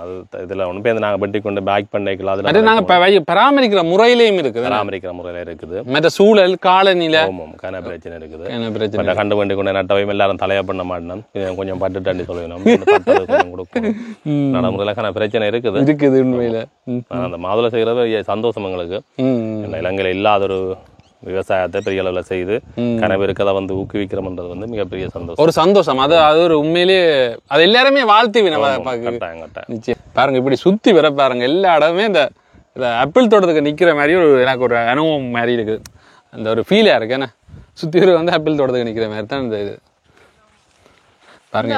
அது இதுல ஒண்ணு நாங்க பெட்டி கொண்டு பேக் பண்ணிக்கலாம். அதுல நாங்க பராமரிக்கிற முறையிலையும் இருக்குது. மற்ற சூழல் காலநிலை கன பிரச்சனை இருக்குது. கண்டு வண்டி கொண்டு நட்டவையும் எல்லாரும் தலையா பண்ண மாட்டோம். கொஞ்சம் பட்டுட்டாண்டி சொல்லணும் கொடுக்கணும். நடைமுறையில கன பிரச்சனை இருக்குது உண்மையில. அந்த மாதுளை செய்யறது சந்தோஷம் எங்களுக்கு. இலங்கையில இல்லாத ஒரு விவசாயத்தை பெரிய அளவுல செய்து கனவிற்கு அதை வந்து ஊக்குவிக்கிறோம்ன்றது வந்து மிகப்பெரிய சந்தோஷம். ஒரு சந்தோஷம். அது ஒரு உண்மையிலேயே அது எல்லாருமே வாழ்த்தி பாருங்க. இப்படி சுத்தி வர பாருங்க எல்லா இடமே இந்த ஆப்பிள் தோட்டத்துக்கு நிக்கிற மாதிரி எனக்கு ஒரு அனுபவம் மாதிரி இருக்குது. அந்த ஒரு ஃபீலா இருக்கு. என்ன சுற்றி வந்து ஆப்பிள் தோட்டத்துக்கு நிற்கிற மாதிரி தான் இந்த இது பாருங்க.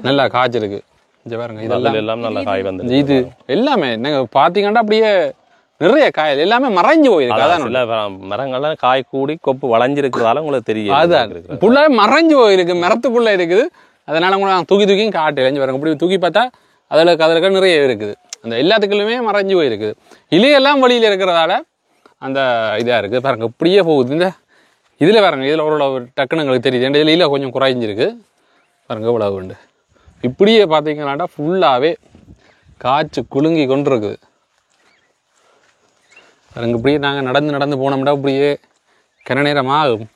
நல்லா காய்ச்சிருக்கு. இங்கே பாருங்க, இதெல்லாம் எல்லாம் நல்லா காய் வந்து இது எல்லாமே நீங்கள் பார்த்தீங்கன்னா அப்படியே நிறைய காயல் எல்லாமே மறைஞ்சு போயிருக்கு. அதான் சில மரங்கள்லாம் காய் கூடி கொப்பு வளைஞ்சிருக்கிறதால உங்களுக்கு தெரியும். அதான் ஃபுல்லாகவே மறைஞ்சு போயிருக்கு, மரத்துக்குள்ளே இருக்குது. அதனால கூட தூக்கி தூக்கியும் காட்டு இளைஞ்சு பாருங்க. இப்படி தூக்கி பார்த்தா அதில் நிறைய இருக்குது. அந்த எல்லாத்துக்குள்ளுமே மறைஞ்சு போயிருக்குது. இலையெல்லாம் வழியில் இருக்கிறதால அந்த இதாக இருக்குது பாருங்க. இப்படியே போகுது. இந்த இதில் பாருங்க, இதில் ஒரு டக்குன்னு எங்களுக்கு தெரியுது. என் இதில் கொஞ்சம் குறைஞ்சிருக்கு பாருங்க. இவ்வளவு உண்டு. இப்படியே பார்த்தீங்கன்னாட்டா ஃபுல்லாகவே காய்ச்சி குலுங்கி கொண்டு இருக்குது பாருங்க. இப்படியே நாங்கள் நடந்து போனோம்னா இப்படியே கிண நேரம் ஆகும்.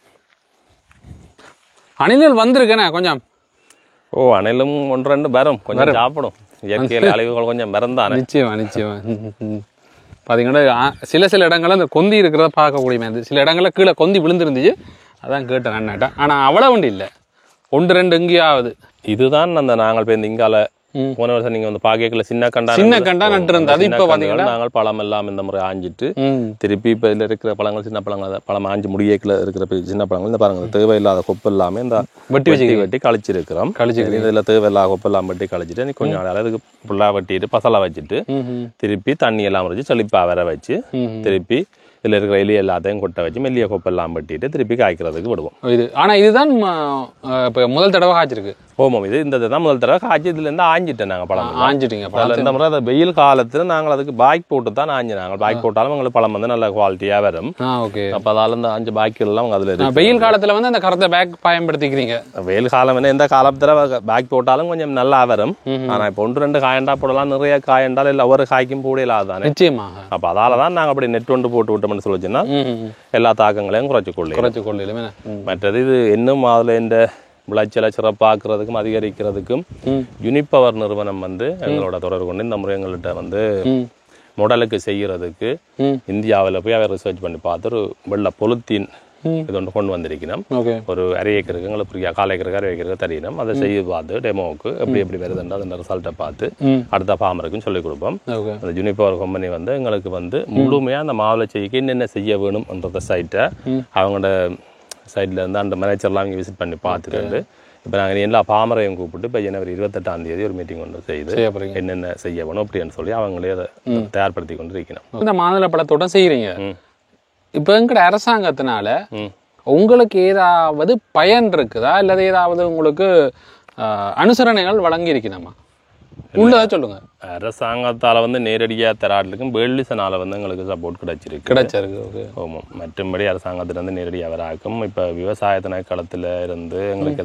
அணில்கள் வந்திருக்கேண்ணே கொஞ்சம். அணிலும் 1-2 வரும், கொஞ்சம் சாப்பிடும். இயற்கையில் அழிவுகள் கொஞ்சம் மறந்தானே. நிச்சயமா பார்த்தீங்கன்னா சில இடங்கள்ல அந்த கொந்தி இருக்கிறத பார்க்கக்கூடிய மாதிரி, சில இடங்கள்ல கீழே கொந்தி விழுந்துருந்துச்சு. அதான் கேட்டேன் அண்ணாட்டேன். ஆனால் அவ்வளோ உண்டு இல்லை, 1-2 எங்கேயாவது. இதுதான் அந்த நாங்கள் போய் இந்த இங்கால போன வருஷம் நீங்க வந்து பாக்கல சின்ன கண்டா நட்டு இருந்தது. அது இப்ப பாத்தீங்கன்னா நாங்கள் பழம் எல்லாம் இந்த முறை ஆஞ்சிட்டு திருப்பி இப்ப இதுல இருக்கிற பழங்கள் சின்ன பழங்கள் பழம் ஆஞ்சு முடியல இருக்கிற சின்ன பழங்கள் இந்த பாருங்க தேவையில்லாத கொப்பு எல்லாமே இந்த வெட்டி கழிச்சிருக்கிறோம். இதுல தேவையில்லாத கொப்பு எல்லாம் வெட்டி கழிச்சிட்டு கொஞ்சம் அதுக்கு புல்லா வெட்டிட்டு பசலா வச்சுட்டு திருப்பி தண்ணி எல்லாம் வச்சு செழிப்பா வர வச்சு திருப்பி இதில் இருக்கிற எலி எல்லாத்தையும் கொட்டை வச்சு மெல்லிய கொப்பெல்லாம் வெட்டிட்டு திருப்பி காய்க்கிறதுக்கு விடுவோம். இது ஆனால் இதுதான் இப்போ முதல் தடவை காய்ச்சிருக்கு. ஓமம் இந்த தான் முதல் தடவை காய்ச்சி. இதுலேருந்து ஆஞ்சிட்டேன் நாங்கள் பழம். ஆஞ்சிட்டீங்க அதில் இந்த முறை அதை வெயில் காலத்தில் நாங்கள் அதுக்கு பாய்க் போட்டு தான் ஆஞ்சு. நாங்கள் பாய்க் போட்டாலும் எங்களுக்கு பழம் வந்து நல்ல குவாலிட்டியாக வரும். ஓகே. அப்போ அதால் இந்த 5 பாய்க்கெல்லாம் அதில் இருக்கு. வெயில் காலத்தில் வந்து அந்த கருத்தை பேக் பயன்படுத்திக்கிறீங்க. வெயில் காலம் என்ன எந்த காலத்தில் பேக் போட்டாலும் கொஞ்சம் நல்லா வரும். ஆனால் இப்போ 1-2 காயண்டா போடலாம், நிறைய காயண்டால் இல்லை ஒவ்வொரு காய்க்கும் கூட இல்லாதானே. நிச்சயமாக. அப்போ அதால தான் நாங்கள் அப்படி நெட் ஒன்று போட்டு விட்டோம்னு சொல்லிச்சுன்னா எல்லா தாக்கங்களையும் குறைச்சு கொள்ளலாம். மற்றது இது இன்னும் அதில் இந்த விளைச்சலை சிறப்பாக்குறதுக்கும் அதிகரிக்கிறதுக்கும் யூனிபவர் நிறுவனம் வந்து எங்களோட தொடர்பு கொண்டு இந்த முறை எங்கள்கிட்ட வந்து மாடலுக்கு செய்யறதுக்கு இந்தியாவில் போய் அவர் ரிசர்ச் பண்ணி பார்த்து ஒரு வெள்ள பொலித்தீன் இது ஒன்று கொண்டு வந்திருக்கணும். ஒரு 1/2 ஏக்கருக்கு எங்களுக்கு 1/4 ஏக்கருக்கு 1/2 ஏக்கருக்கு தெரியணும். அதை செய்து பார்த்து டெமோவுக்கு எப்படி வருதுன்ற அந்த ரிசல்ட்டை பார்த்து அடுத்த ஃபார்மருக்குன்னு சொல்லிக் கொடுப்போம். அந்த யூனிபவர் கம்பெனி வந்து எங்களுக்கு வந்து முழுமையாக அந்த மாவுளை செய்ய என்னென்ன செய்ய வேணும்ன்றத சைட்டை அவங்களோட சைட்ல இருந்து அந்த மேனேஜர்லாம் இங்கே விசிட் பண்ணி பார்த்துட்டு இப்போ நாங்கள் எல்லா ஃபார்மரையும் கூப்பிட்டு இப்போ ஜனவரி 28ஆம் தேதி ஒரு மீட்டிங் ஒன்று செய்து என்னென்ன செய்ய வேணும் அப்படின்னு சொல்லி அவங்களே அதை தயார்படுத்தி கொண்டு இருக்கணும். இந்த மாதுளை பழத்தோட்டம் செய்கிறீங்க. இப்போ எங்கட அரசாங்கத்தினால உங்களுக்கு ஏதாவது பயன் இருக்குதா, அல்லது ஏதாவது உங்களுக்கு அனுசரணைகள் வழங்கி இருக்கணுமா? உள்ளதா சொல்லுங்க. அரசாங்கத்தால் வந்து நேரடியாக தராட்டுக்கும் வேர்லிசனால வந்து எங்களுக்கு சப்போர்ட் கிடைச்சிருக்கு. ஆமாம். மற்றும்படி அரசாங்கத்திலேருந்து நேரடியாக வராக்கும். இப்போ விவசாய திணைக்களத்தில் இருந்து எங்களுக்கு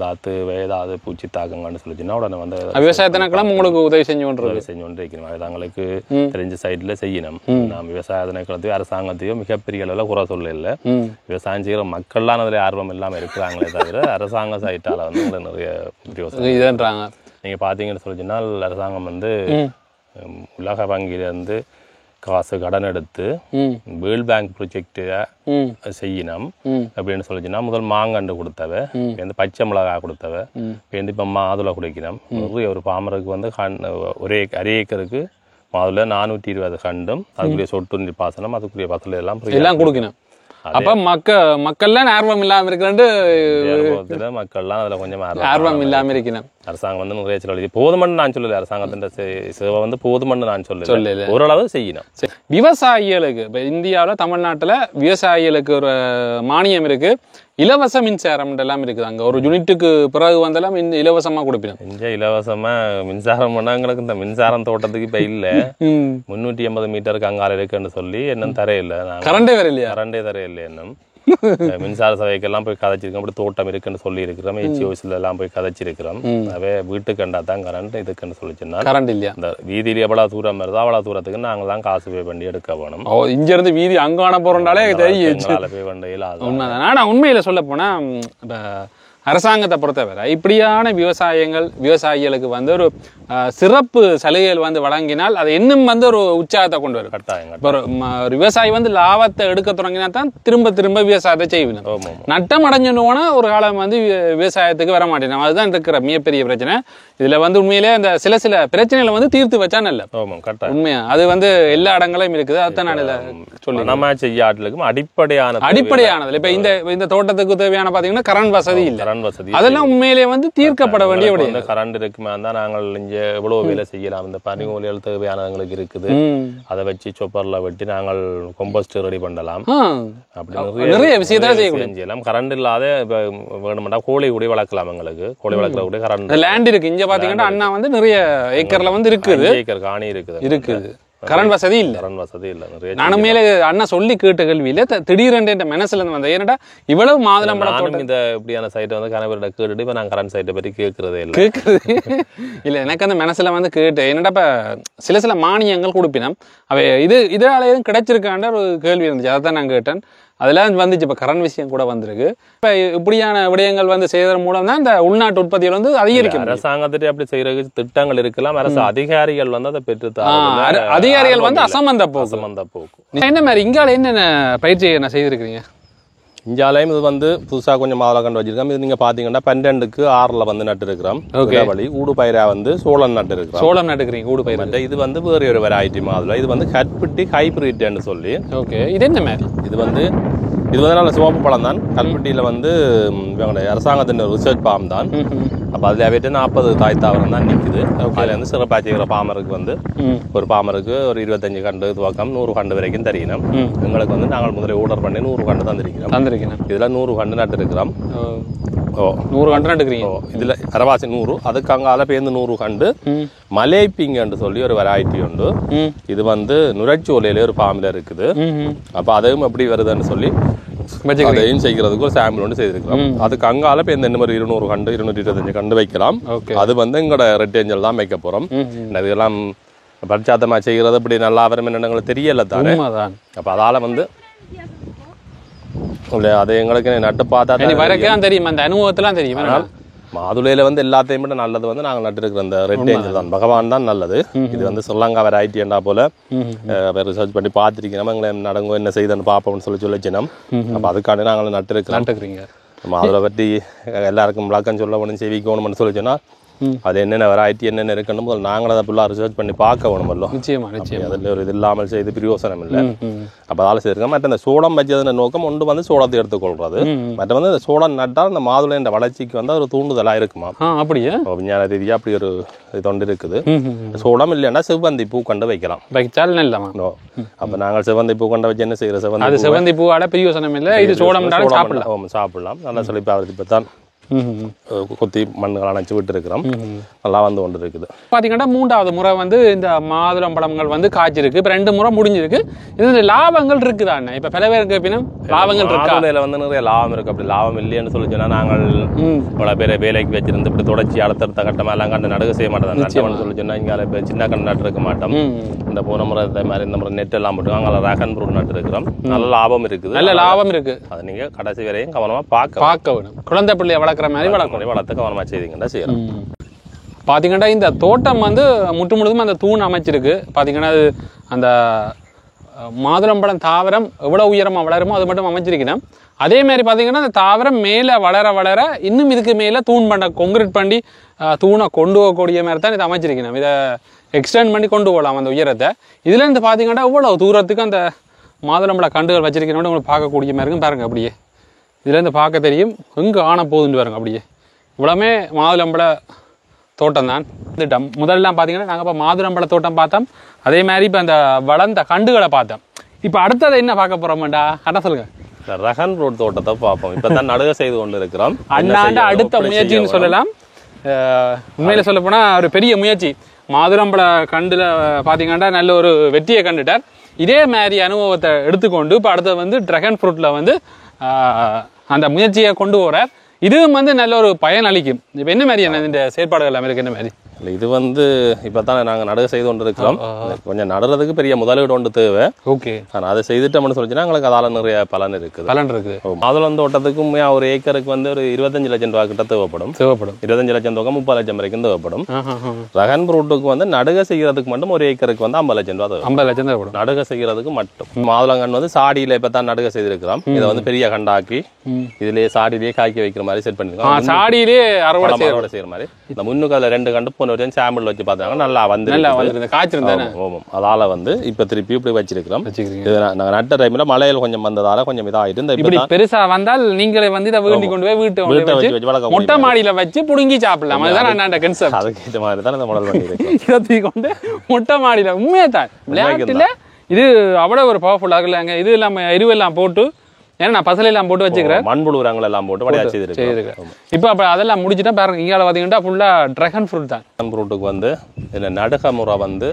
ஏதாவது பூச்சி தாக்கங்கன்னு சொல்லிச்சுன்னா உடனே வந்து விவசாய திணைக்களம் உங்களுக்கு உதவி செஞ்சு கொண்டு இருக்கணும். அது எங்களுக்கு தெரிஞ்ச சைட்ல செய்யணும். நாம் விவசாய திணைக்களத்தையும் அரசாங்கத்தையும் மிகப்பெரிய அளவில் குறை சொல்ல இல்லை. விவசாயம் செய்கிற மக்கள்லாம் அதில் ஆர்வம் இல்லாமல் இருக்கிறாங்களே தவிர அரசாங்க சைட்டால் வந்து எங்களுக்கு நிறைய இதுன்றாங்க. நீங்கள் பார்த்தீங்கன்னு சொல்லிச்சுன்னா அரசாங்கம் வந்து உலக வங்கியிலேருந்து காசு கடன் எடுத்து வேர்ல்ட் பேங்க் ப்ரொஜெக்டை செய்யணும் அப்படின்னு சொல்லிச்சுன்னா முதல் மாங்கண்டு கொடுத்தவ, வந்து பச்சை மிளகாய் கொடுத்தவ, வந்து இப்போ மாதுளை குடிக்கணும். ஒரு ஃபார்மருக்கு வந்து 1/2 ஏக்கருக்கு மாதுளை 420 கண்டும் அதுக்குரிய சொட்டு நீர் பாசனம் அதுக்குரிய பசல எல்லாம் கொடுக்கணும். அப்ப மக்கள்லாம் ஆர்வம் இல்லாம இருக்கிறது மக்கள்லாம் அதுல கொஞ்சம் ஆர்வம் இல்லாம இருக்கணும். அரசாங்கம் வந்து நிறைய சொல்லி போதுமன்னு நான் சொல்லல. அரசாங்கத்தின் சேவை வந்து போதுமன்னு நான் சொல்லல, ஓரளவு செய்யணும். விவசாயிகளுக்கு இப்ப இந்தியாவில் தமிழ்நாட்டுல விவசாயிகளுக்கு ஒரு மானியம் இருக்கு, இலவச மின்சாரம் எல்லாம் இருக்குது. அங்க ஒரு யூனிட்டுக்கு பிறகு வந்தாலும் இலவசமா கொடுப்போம். இங்க இலவசமா மின்சாரம் பண்ணாங்களுக்கு இந்த மின்சாரம் தோட்டத்துக்கு இப்ப இல்ல 380 மீட்டருக்கு அங்கால இருக்குன்னு சொல்லி இன்னும் தரையில்லை. கரண்டே தரையில்லை இன்னும். மின்சார சபைக்கெல்லாம் போய் கதைச்சிருக்கோம். அப்படி தோட்டம் இருக்குன்னு சொல்லி இருக்கிறோம். HOSல எல்லாம் போய் கதைச்சிருக்கிறோம். அவே வீட்டுக்கு கண்டா தான் கரண்ட் இதுக்குன்னு சொல்லிச்சுன்னா கரண்ட் இல்லையா. இந்த வீதியில எவ்வளவு தூரம் வருதோ அவ்வளவு தூரத்துக்கு நாங்க தான் காசு பே பண்ணி எடுக்க வேணும். இங்க இருந்து வீதி அங்கான போறோம்னாலே தெரியும். பே பண்ண உண்மையில சொல்ல போனா இப்ப அரசாங்கத்தை பொறுத்தவரை இப்படியான விவசாயிகளுக்கு வந்து ஒரு சிறப்பு சலுகைகள் வந்து வழங்கினால் அது இன்னும் வந்து ஒரு உற்சாகத்தை கொண்டு வரும். கட்டாயம். ஒரு விவசாயி வந்து லாபத்தை எடுக்க தொடங்கினா தான் திரும்ப விவசாயத்தை செய்யணும். நட்டம் அடைஞ்சோன்னா ஒரு காலம் வந்து விவசாயத்துக்கு வர மாட்டேன். அதுதான் இருக்கிற மிகப்பெரிய பிரச்சனை. இதுல வந்து உண்மையிலே அந்த சில பிரச்சனைகளை வந்து தீர்த்து வச்சா நல்ல உண்மையா அது வந்து எல்லா இடங்களையும் இருக்குது. அதுதான் நான் சொல்லி நம்ம செய்ய ஆட்களுக்கும் அடிப்படையானது. இப்ப இந்த தோட்டத்துக்கு தேவையான பாத்தீங்கன்னா கரண்ட் வசதி இல்ல. அதெல்லாம் உண்மையிலே வந்து தீர்க்கப்பட வேண்டிய விடயம். கரண்ட் இருக்குமே தான் நாங்கள் இங்க எவ்வளவு வேலை செய்யலாம். இந்த பனிமூலிகள் தேவையானவங்களுக்கு இருக்குது. அதை வச்சு சொப்பர்ல வெட்டி நாங்கள் கம்போஸ்ட் ரெடி பண்ணலாம். அப்படி நிறைய விஷயத்தை செய்யலாம். கரண்ட் இல்லாத வேணுமெண்டா கோழி கூட வளர்க்கலாம். எங்களுக்கு கோழி வளர்க்கற கூட கரண்ட் லேண்ட் இருக்கு. இங்க பாத்தீங்கன்னா அண்ணா வந்து நிறைய ஏக்கர்ல வந்து இருக்குது. ஏக்கர் காணி இருக்குது. கரண்ட் வசதி இல்ல. நானும் மேலே அண்ணா சொல்லி கேட்ட கேள்வியில திடீரென்று மனசுல இருந்து வந்தேன். ஏன்னா இவ்வளவு மாதுளம்பழம் இந்த இப்படியான சைட்டை வந்து கணவர்கிட்ட கேட்டுட்டு இப்ப நான் கரண்ட் சைட்டை பற்றி கேட்கறது இல்ல. எனக்கு அந்த மனசுல வந்து கேட்டு என்னடா இப்ப சில மானியங்கள் கொடுப்பினோம். அவை இதால எதுவும் கிடைச்சிருக்கான்ற ஒரு கேள்வி இருந்துச்சு. அதை தான் நான் கேட்டேன். அதெல்லாம் வந்துச்சு. இப்போ கரண்ட் விஷயம் கூட வந்திருக்கு. இப்போ இப்படியான விடயங்கள் வந்து செய்வதன் மூலம் தான் இந்த உள்நாட்டு உற்பத்திகள் வந்து அதிகரிக்கும். அரசாங்கத்திட்ட அப்படி செய்யறதுக்கு திட்டங்கள் இருக்கலாம். அரசு அதிகாரிகள் வந்து அதை பெற்று அதிகாரிகள் வந்து அசம்பந்த போக்கு. என்ன மாதிரி இங்கால என்னென்ன பயிற்சி என்ன செய்திருக்கிறீங்க? இஞ்சாலையும் இது வந்து புதுசாக கொஞ்சம் மாதுளை கண்டு வச்சிருக்கோம். இது நீங்க பாத்தீங்கன்னா 12க்கு 6ல் வந்து நட்டு இருக்கிறோம். வழி ஊடு பயிரா வந்து சோளம் நட்டு இருக்கிறோம். சோளம் நட்டுக்கிறீங்க ஊடு பயிர். இது வந்து வேறு ஒரு வெரைட்டி மாதுளை. இது வந்து கட்பிட்டி ஹைபிரிட்னு சொல்லி. ஓகே, இது என்ன மாதிரி? இது வந்து நல்ல சிவப்பு பழம் தான். கல்பட்டியில வந்து அரசாங்கத்தின் ரிசர்ச் ஃபார்ம் தான். அப்ப அதுல அவைட்டு 40 தாய் தாவரம் தான் நிக்குது. அதுல வந்து சிறப்பாக செய்கிற பாமருக்கு வந்து ஒரு பாமருக்கு ஒரு 25 கண்டு துவக்கம் 100 கண்டு வரைக்கும் தெரியணும். எங்களுக்கு வந்து நாங்கள் முதல்ல ஆர்டர் பண்ணி 100 கண்டு தந்திருக்கிறோம். இதுல 100 கண்டு நட்டு இருக்கிறோம். 100 கண்டு நட்டுக்கிறீங்க. இதுல அரவாசி 100, அதுக்கு அங்கால பேருந்து 100 கண்டு மலைப்பிங்கன்னு சொல்லி ஒரு வெரைட்டி உண்டு. இது வந்து நுரைச்சோலையில ஒரு ஃபார்ம்ல இருக்குது. அப்ப அதுவும் எப்படி வருதுன்னு சொல்லி அதையும் செய்கிறதுக்கு ஒரு சாம்பிள் ஒன்று செய்திருக்கிறோம். அதுக்கு அங்கால இப்ப இந்த மாதிரி 200 கண்டு 225 கண்டு வைக்கலாம். அது வந்து எங்களோட ரெட் ஏஞ்சல் தான் வைக்க போறோம். இதெல்லாம் பரிச்சாத்தமா செய்கிறது அப்படி நல்லா வரும் என்னங்களுக்கு தெரியல தானே. அப்ப அதால வந்து அது எங்களுக்கு நட்டு பார்த்தா தெரியும். அந்த அனுபவத்தெல்லாம் தெரியும். மாதுளையில வந்து எல்லாத்தையும் விட நல்லது வந்து நாங்கள் நட்டுருக்கிற இந்த ரெட் ஏஞ்சல் தான். பகவான் தான் நல்லது. இது வந்து ஸ்ரீலங்கா வெரைட்டி என்றா போல ரிசர்ச் பண்ணி பார்த்துருக்கோம். எங்களை நடங்கும் என்ன செய்தன்னு பார்ப்போம்னு சொல்லிச்சினோம். அப்போ அதுக்காண்டி நாங்கள் நட்டுருக்கிறோம். மாதுளை பற்றி எல்லாருக்கும் விளக்கம் சொல்ல ஒன்று செய்விக்கணும்னு சொல்லிச்சோன்னா அது என்னென்ன வெரைட்டி என்னென்ன இருக்குன்னு போது நாங்கள் அதை ஃபுல்லாக ரிசர்ச் பண்ணி பார்க்க வேணுமல்லோ. நிச்சயமா அதில் ஒரு இது இல்லாமல் செய்து பிரயோசனம் இல்லை. அப்போ அதால் செய்திருக்கோம். மற்ற இந்த சோளம் வச்சதுன்ற நோக்கம் ஒன்று வந்து சோளத்தை எடுத்துக்கொள்றது. மற்ற வந்து இந்த சோளம் நட்டால் இந்த மாதுளைன்ற வளர்ச்சிக்கு வந்து ஒரு தூண்டுதலாக இருக்குமா. அப்படியே விஞ்ஞான ரீதியாக அப்படி ஒரு இது ஒன்று இருக்குது. சோளம் இல்லைன்னா செவ்வந்தி பூ கண்டு வைக்கலாம். அப்போ நாங்கள் செவ்வந்தி பூ கண்டு வச்சு என்ன செய்யற செவ்வந்தி பூவாட பிரயோசனம் இல்லை. இது சோளம் சாப்பிடலாம். நல்லா செழிப்பாக இப்போ தான் கொத்தி மண்ணுகள் அணைச்சு விட்டு இருக்கிறோம். நல்லா வந்து கொண்டு இருக்குது. பாத்தீங்கன்னா 3வது முறை வந்து இந்த மாதுளம் பழங்கள் வந்து காய்ச்சிருக்கு. இப்ப 2 முறை முடிஞ்சிருக்கு. இது லாபங்கள் இருக்குதா? இப்ப பல பேருக்கு எப்படின்னா லாபங்கள் இருக்கா? வந்து நிறைய லாபம் இருக்கு. அப்படி லாபம் இல்லைன்னு சொல்லி சொன்னா நாங்கள் இவ்வளவு பேரை வேலைக்கு வச்சிருந்து இப்படி தொடர்ச்சி அடுத்தடுத்த கட்டமா எல்லாம் கண்டு நடுக செய்ய மாட்டோம். நட்டம்னு சொல்லி சொன்னா இங்க சின்ன கண்டு நட்டு இருக்க மாட்டோம். இந்த போன முறை மாதிரி இந்த முறை நெட் எல்லாம் போட்டு அங்கே ரகன் ஃப்ரூட் நட்டு இருக்கிறோம். நல்ல லாபம் இருக்குது. நல்ல லாபம் இருக்கு. அதை நீங்க கடைசி வரையும் கவனமா பார்க்க வேணும். குழந்தை பிள்ளைய வளர்க்குற மாதிரி வளர்த்து கவனமா செய்தீங்கன்னா செய்யலாம். பாத்தீங்கன்னா இந்த தோட்டம் வந்து முழுதும் அந்த தூண் அமைச்சிருக்கு. பாத்தீங்கன்னா அது அந்த மாதுளம்பழம் தாவரம் எவ்வளவு உயரமா வளருமோ அது மட்டும் அமைச்சிருக்கணும். அதே மாதிரி பாத்தீங்கன்னா அந்த தாவரம் மேல வளர இன்னும் இதுக்கு மேல தூண் பண்ண கொங்கிரீட் பண்ணி தூணை கொண்டு போகக்கூடிய மாதிரி தான் இதை அமைச்சிருக்கணும். இதை எக்ஸ்டெண்ட் பண்ணி கொண்டு போகலாம் அந்த உயரத்தை. இதுல இருந்து பாத்தீங்கன்னா இவ்வளவு தூரத்துக்கு அந்த மாதுளம்பழ கண்டுகள் வச்சிருக்கணும். உங்களுக்கு பார்க்கக்கூடிய மாதிரி இருக்கும் பாருங்க. அப்படியே இதுலேருந்து பார்க்க தெரியும் எங்கே ஆன போகுதுன்னு பாருங்க. அப்படியே இவ்வளவுமே மாதுளம்பழ தோட்டம் தான். திட்டம் முதல்லாம் பார்த்தீங்கன்னா நாங்கள் இப்போ மாதுளம்பழ தோட்டம் பார்த்தோம். அதே மாதிரி இப்போ அந்த வளர்ந்த கண்டுகளை பார்த்தோம். இப்போ அடுத்ததை என்ன பார்க்க போறோம்டா? அண்ணா சொல்லுங்க. ரகன் ஃப்ரூட் தோட்டத்தை பார்ப்போம். இப்போ தான் நடுக செய்து கொண்டு இருக்கிறோம். அண்ணாண்ட அடுத்த முயற்சின்னு சொல்லலாம். உண்மையில சொல்ல போனா ஒரு பெரிய முயற்சி. மாதுளம்பழ கண்டுல பார்த்தீங்கன்னா நல்ல ஒரு வெற்றியை கண்டுட்டார். இதே மாதிரி அனுபவத்தை எடுத்துக்கொண்டு இப்போ அடுத்தது வந்து ட்ராகன் ஃப்ரூட்ல வந்து அந்த முயற்சியை கொண்டு போறார். இதுவும் வந்து நல்ல ஒரு பயன் அளிக்கும். இப்போ என்ன மாதிரி இந்த செயற்பாடுகள் எல்லாம் இருக்கு? என்ன மாதிரி இல்லை இது வந்து இப்போ தான் நாங்கள் நடுக செய்து கொண்டு இருக்கிறோம். கொஞ்சம் நடுறதுக்கு பெரிய முதலீடு ஒன்று தேவை. ஓகே. ஆனால் அதை செய்துட்டோம்னு சொல்லிச்சுன்னா எங்களுக்கு அதால் நிறைய பலன் இருக்குது. மாதுளம் தோட்டத்துக்கும் ஒரு ஏக்கருக்கு வந்து ஒரு 25 லட்சம் ரூபா கிட்ட தேவைப்படும். 25 லட்சம் தொகை 30 லட்சம் வரைக்கும் தேவைப்படும். ரகன் ஃப்ரூட்டுக்கு வந்து நடுக செய்யறதுக்கு மட்டும் ஒரு ஏக்கருக்கு வந்து 50 லட்சம் ரூபா தேவை. 50 லட்சம் தேவைப்படும் நடுக செய்யறதுக்கு மட்டும். மாதுளங்கன் வந்து சாடியில் இப்போ தான் நடுக செய்திருக்கிறோம். இதை வந்து பெரிய கண்டாக்கி இதுலேயே சாடியிலேயே காய்க்க வைக்கிற மாதிரி செட் பண்ணிருக்கோம். சாடியிலேயே அறுவடை செய்யற மாதிரி இந்த முன்னுக்கு அதில் 2 கண்டு போன வரைக்கும் சாம்பிள் வச்சு பார்த்தாங்க. நல்லா வந்து காய்ச்சிருந்தேன். அதால வந்து இப்போ திருப்பி இப்படி வச்சிருக்கிறோம். நாங்கள் நட்ட டைம்ல மழையில் கொஞ்சம் வந்ததால கொஞ்சம் இதாகிட்டு இந்த இப்படி பெருசா வந்தால் நீங்களே வந்து இதை வேண்டி கொண்டு போய் வீட்டு மொட்டை மாடியில வச்சு புடுங்கி சாப்பிடலாம். அதுதான் நான் கன்செப்ட். அதுக்கு மாதிரி தான் இந்த மாடல் பண்ணிருக்கேன். இதை கொண்டு மொட்டை மாடியில உண்மையா தான் விளையாட்டுல இது அவ்வளவு ஒரு பவர்ஃபுல்லாக இல்லைங்க. இது இல்லாம எருவெல்லாம் போட்டு ஏன்னா நான் பசலை எல்லாம் போட்டு வச்சுக்கிறேன். மண்புழு உரங்கள் எல்லாம் போட்டு வளையா செய்திருக்கேன். இப்போ அப்போ அதெல்லாம் முடிச்சுட்டா பாருங்க இங்கே பார்த்தீங்கன்னா ஃபுல்லா ட்ராகன் ஃப்ரூட் தான். ட்ராகன் ஃப்ரூட்டுக்கு வந்து இதில் நடுக முறை வந்து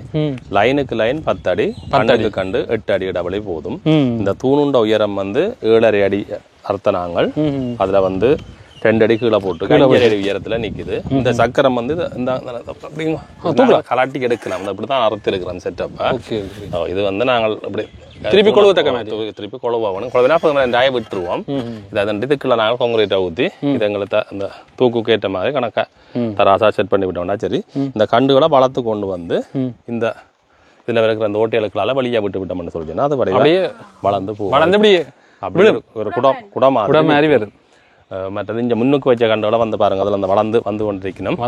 லைனுக்கு லைன் 10 அடி, கண்டுக்கு கண்டு 8 அடி இடவெளி போதும். இந்த தூணுண்ட உயரம் வந்து 7.5 அடி அர்த்தனாங்கள். அதுல வந்து 2 அடி கீழே போட்டு 5 அடி உயரத்துல நிக்குது. இந்த சக்கரம் வந்து இந்த கலாட்டி எடுக்கலாம். இப்படிதான் அறுத்து இருக்கிறோம் செட்டப்ப. இது வந்து நாங்கள் அப்படி திருப்பி கொழுவாகணும். கொழுவினா விட்டுருவோம். இதை இதுக்குள்ள நாங்கள் கான்கிரீட்டை ஊற்றி இதை எங்களுக்கு அந்த தூக்கு ஏற்ற மாதிரி கணக்கா தராசா செட் பண்ணி விட்டோம்னா சரி. இந்த கண்டுகளை வளர்த்து கொண்டு வந்து இந்த இதுல இருக்கிற அந்த ஓட்டைகளுக்களால வழியா விட்டு விட்டோம்னு சொல்லிச்சுன்னா அது வளர்ந்து போகும். அப்படி ஒரு குடமா வருது. மற்றது இங்க முன்னுக்கு வச்ச கண்டோட வந்து பாருங்க அதுல அந்த வளர்ந்து வந்து கொண்டிருக்கணும்.